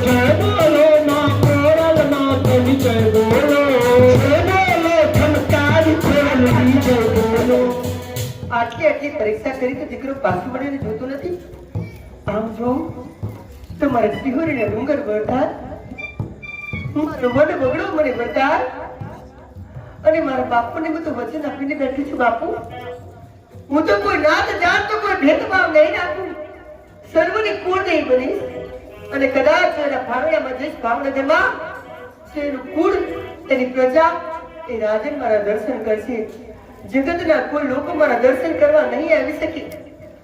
જય બોલો માં ખોડલ માની જય બોલો જય બોલો ખમકારી ખોડલની જય બોલો. આટલી પરીક્ષા કરી તો દીકરો પાછું વળીને જોતો નથી. આમ જો તો મારા તિહોરીને ડુંગર વળતા મારો વડ બગડો મને વળતા અને મારા બાપુને હું તો વચન આપીને બેઠી છું. બાપુ હું તો કોઈ નાત જાત તો કોઈ ભેદભાવ નહીં રાખું, સર્વની કુળ નહીં બનીશ અને કદાચ એના ભાવડિયામાં જઈશ ભાવનગરમાં એનું કુળ એની પ્રજા એ રાજન મારા દર્શન કરશે. જગતના કોઈ લોકો મારા દર્શન કરવા નહીં આવી શકે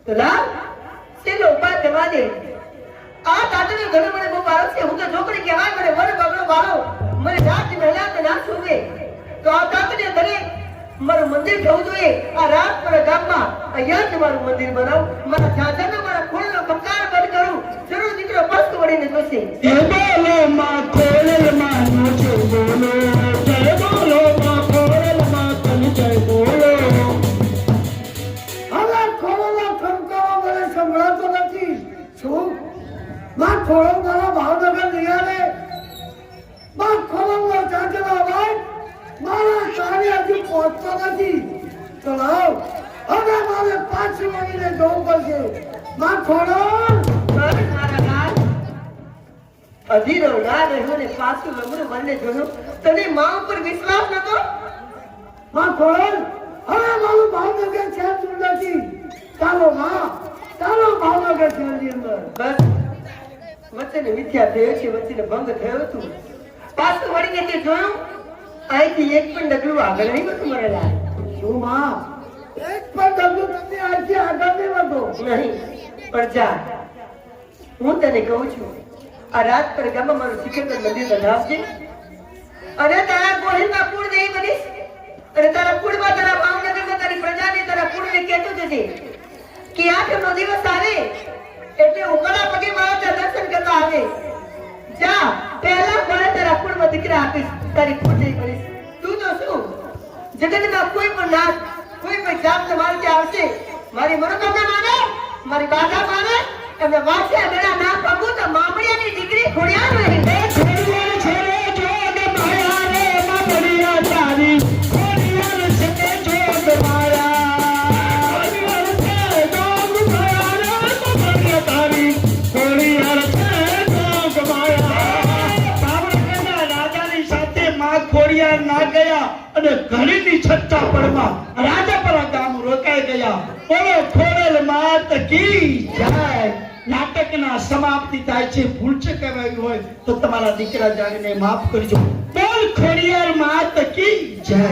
તો લાવ શેનો ઉપાય કરવા દે. આ તાતણીઓ ઘણો મને બહુ વાળો છે. હું તો છોકરી કહેવાય, મને વડ બગડો વાળો, મને રાત મહિલા તો ના સુવે તો આ તાતણીઓ ઘરે મારું મંદિર થવું જોઈએ. આ રાજપુરા ગામમાં અહીંયા જ મારું મંદિર બનાવું, મારા જાજાનો મારા ખોળનો કપકાર બંધ કરું, જરૂર દીકરો પસ્ત વળીને જોશે. જય બોલો માં ખોડલ માનો જય બોલો જય બોલો માં ખોડલ માની જય બોલો. હવે ખોડલનો ખમકારો મને સંભળાતો નથી. શું માં ખોડલ મારા ભાવનગર નિહાળે, માં ખોડલનો ચાચનો અવાજ મારા કાને હજુ પહોંચતો નથી. તો લાવ હવે મારે પાછું વળીને જવું પડશે. માં ખોડલ બસ મારા લાલ અધીરો ના રહ્યો ને પાછું લમડું બંને જોયું. તને મા ઉપર વિશ્વાસ નતો? માં ખોડલ હવે મારું ભાવનગર શહેર નથી. ચાલો માં, ચાલો ભાવનગર શહેરની અંદર. બસ વચ્ચે મિથ્યા થયો છે, વચ્ચે ભંગ થયો હતું. પાછું વળીને તે જોયું, અહીંથી એક પણ ડગલું આગળ નહીં વધતું મારા લાલ. શું માં એક પણ ડગલું તમને આજથી આગળ નહીં વધો? નહીં પણ જા, હું તને કહું છું આ રાજપર ગામમાં મારું સિકંદર મંદિર બનાવજે અને તારા ગોહિલમાં કુળ નહીં બનીશ અને તારા કુળમાં તારા ભાવનગરમાં તારી પ્રજાને તારા કુળને કહેતો જજે કે આઠમનો દિવસ આવે એટલે ઉકળા પગે મારા ત્યાં દર્શન કરવા આવે. જા પહેલા મને તારા કુળમાં દીકરા આપીશ, તારી કુળ નહીં બનીશ. તું તો શું જગતમાં કોઈ પણ નાથ કોઈ પણ જાત મારે ત્યાં આવશે, મારી મનોકામના માને, મારી બાધા માને, એમને વાંચ્યા બેડા ના પગું તો મામડિયાની દીકરી ખોડિયાર રહી. ખોડિયાર છે જોગ માયા રે મામડિયા તારી ખોડિયાર છે જોગ માયા ખોડિયાર છે જોગ માયા રે મામડિયા તારી ખોડિયાર છે જોગ માયા. ભાવનગરના રાજાની સાથે માં ખોડિયાર ના ગયા અને ઘણીની છત્તા પડમાં રાજાપરા ગામ રોકાઈ ગયા. બોલો ખોડલ માત કી જય. નાટકના સમાપ્તિ થાય છે. ભૂલચૂક કરાવી હોય તો તમારા દીકરા જાણીને માફ કરજો. બોલ ખોડિયાર માત કી જય.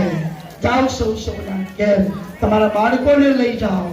જાઓ સૌ સૌના ઘેર, તમારા બાળકોને લઈ જાઓ.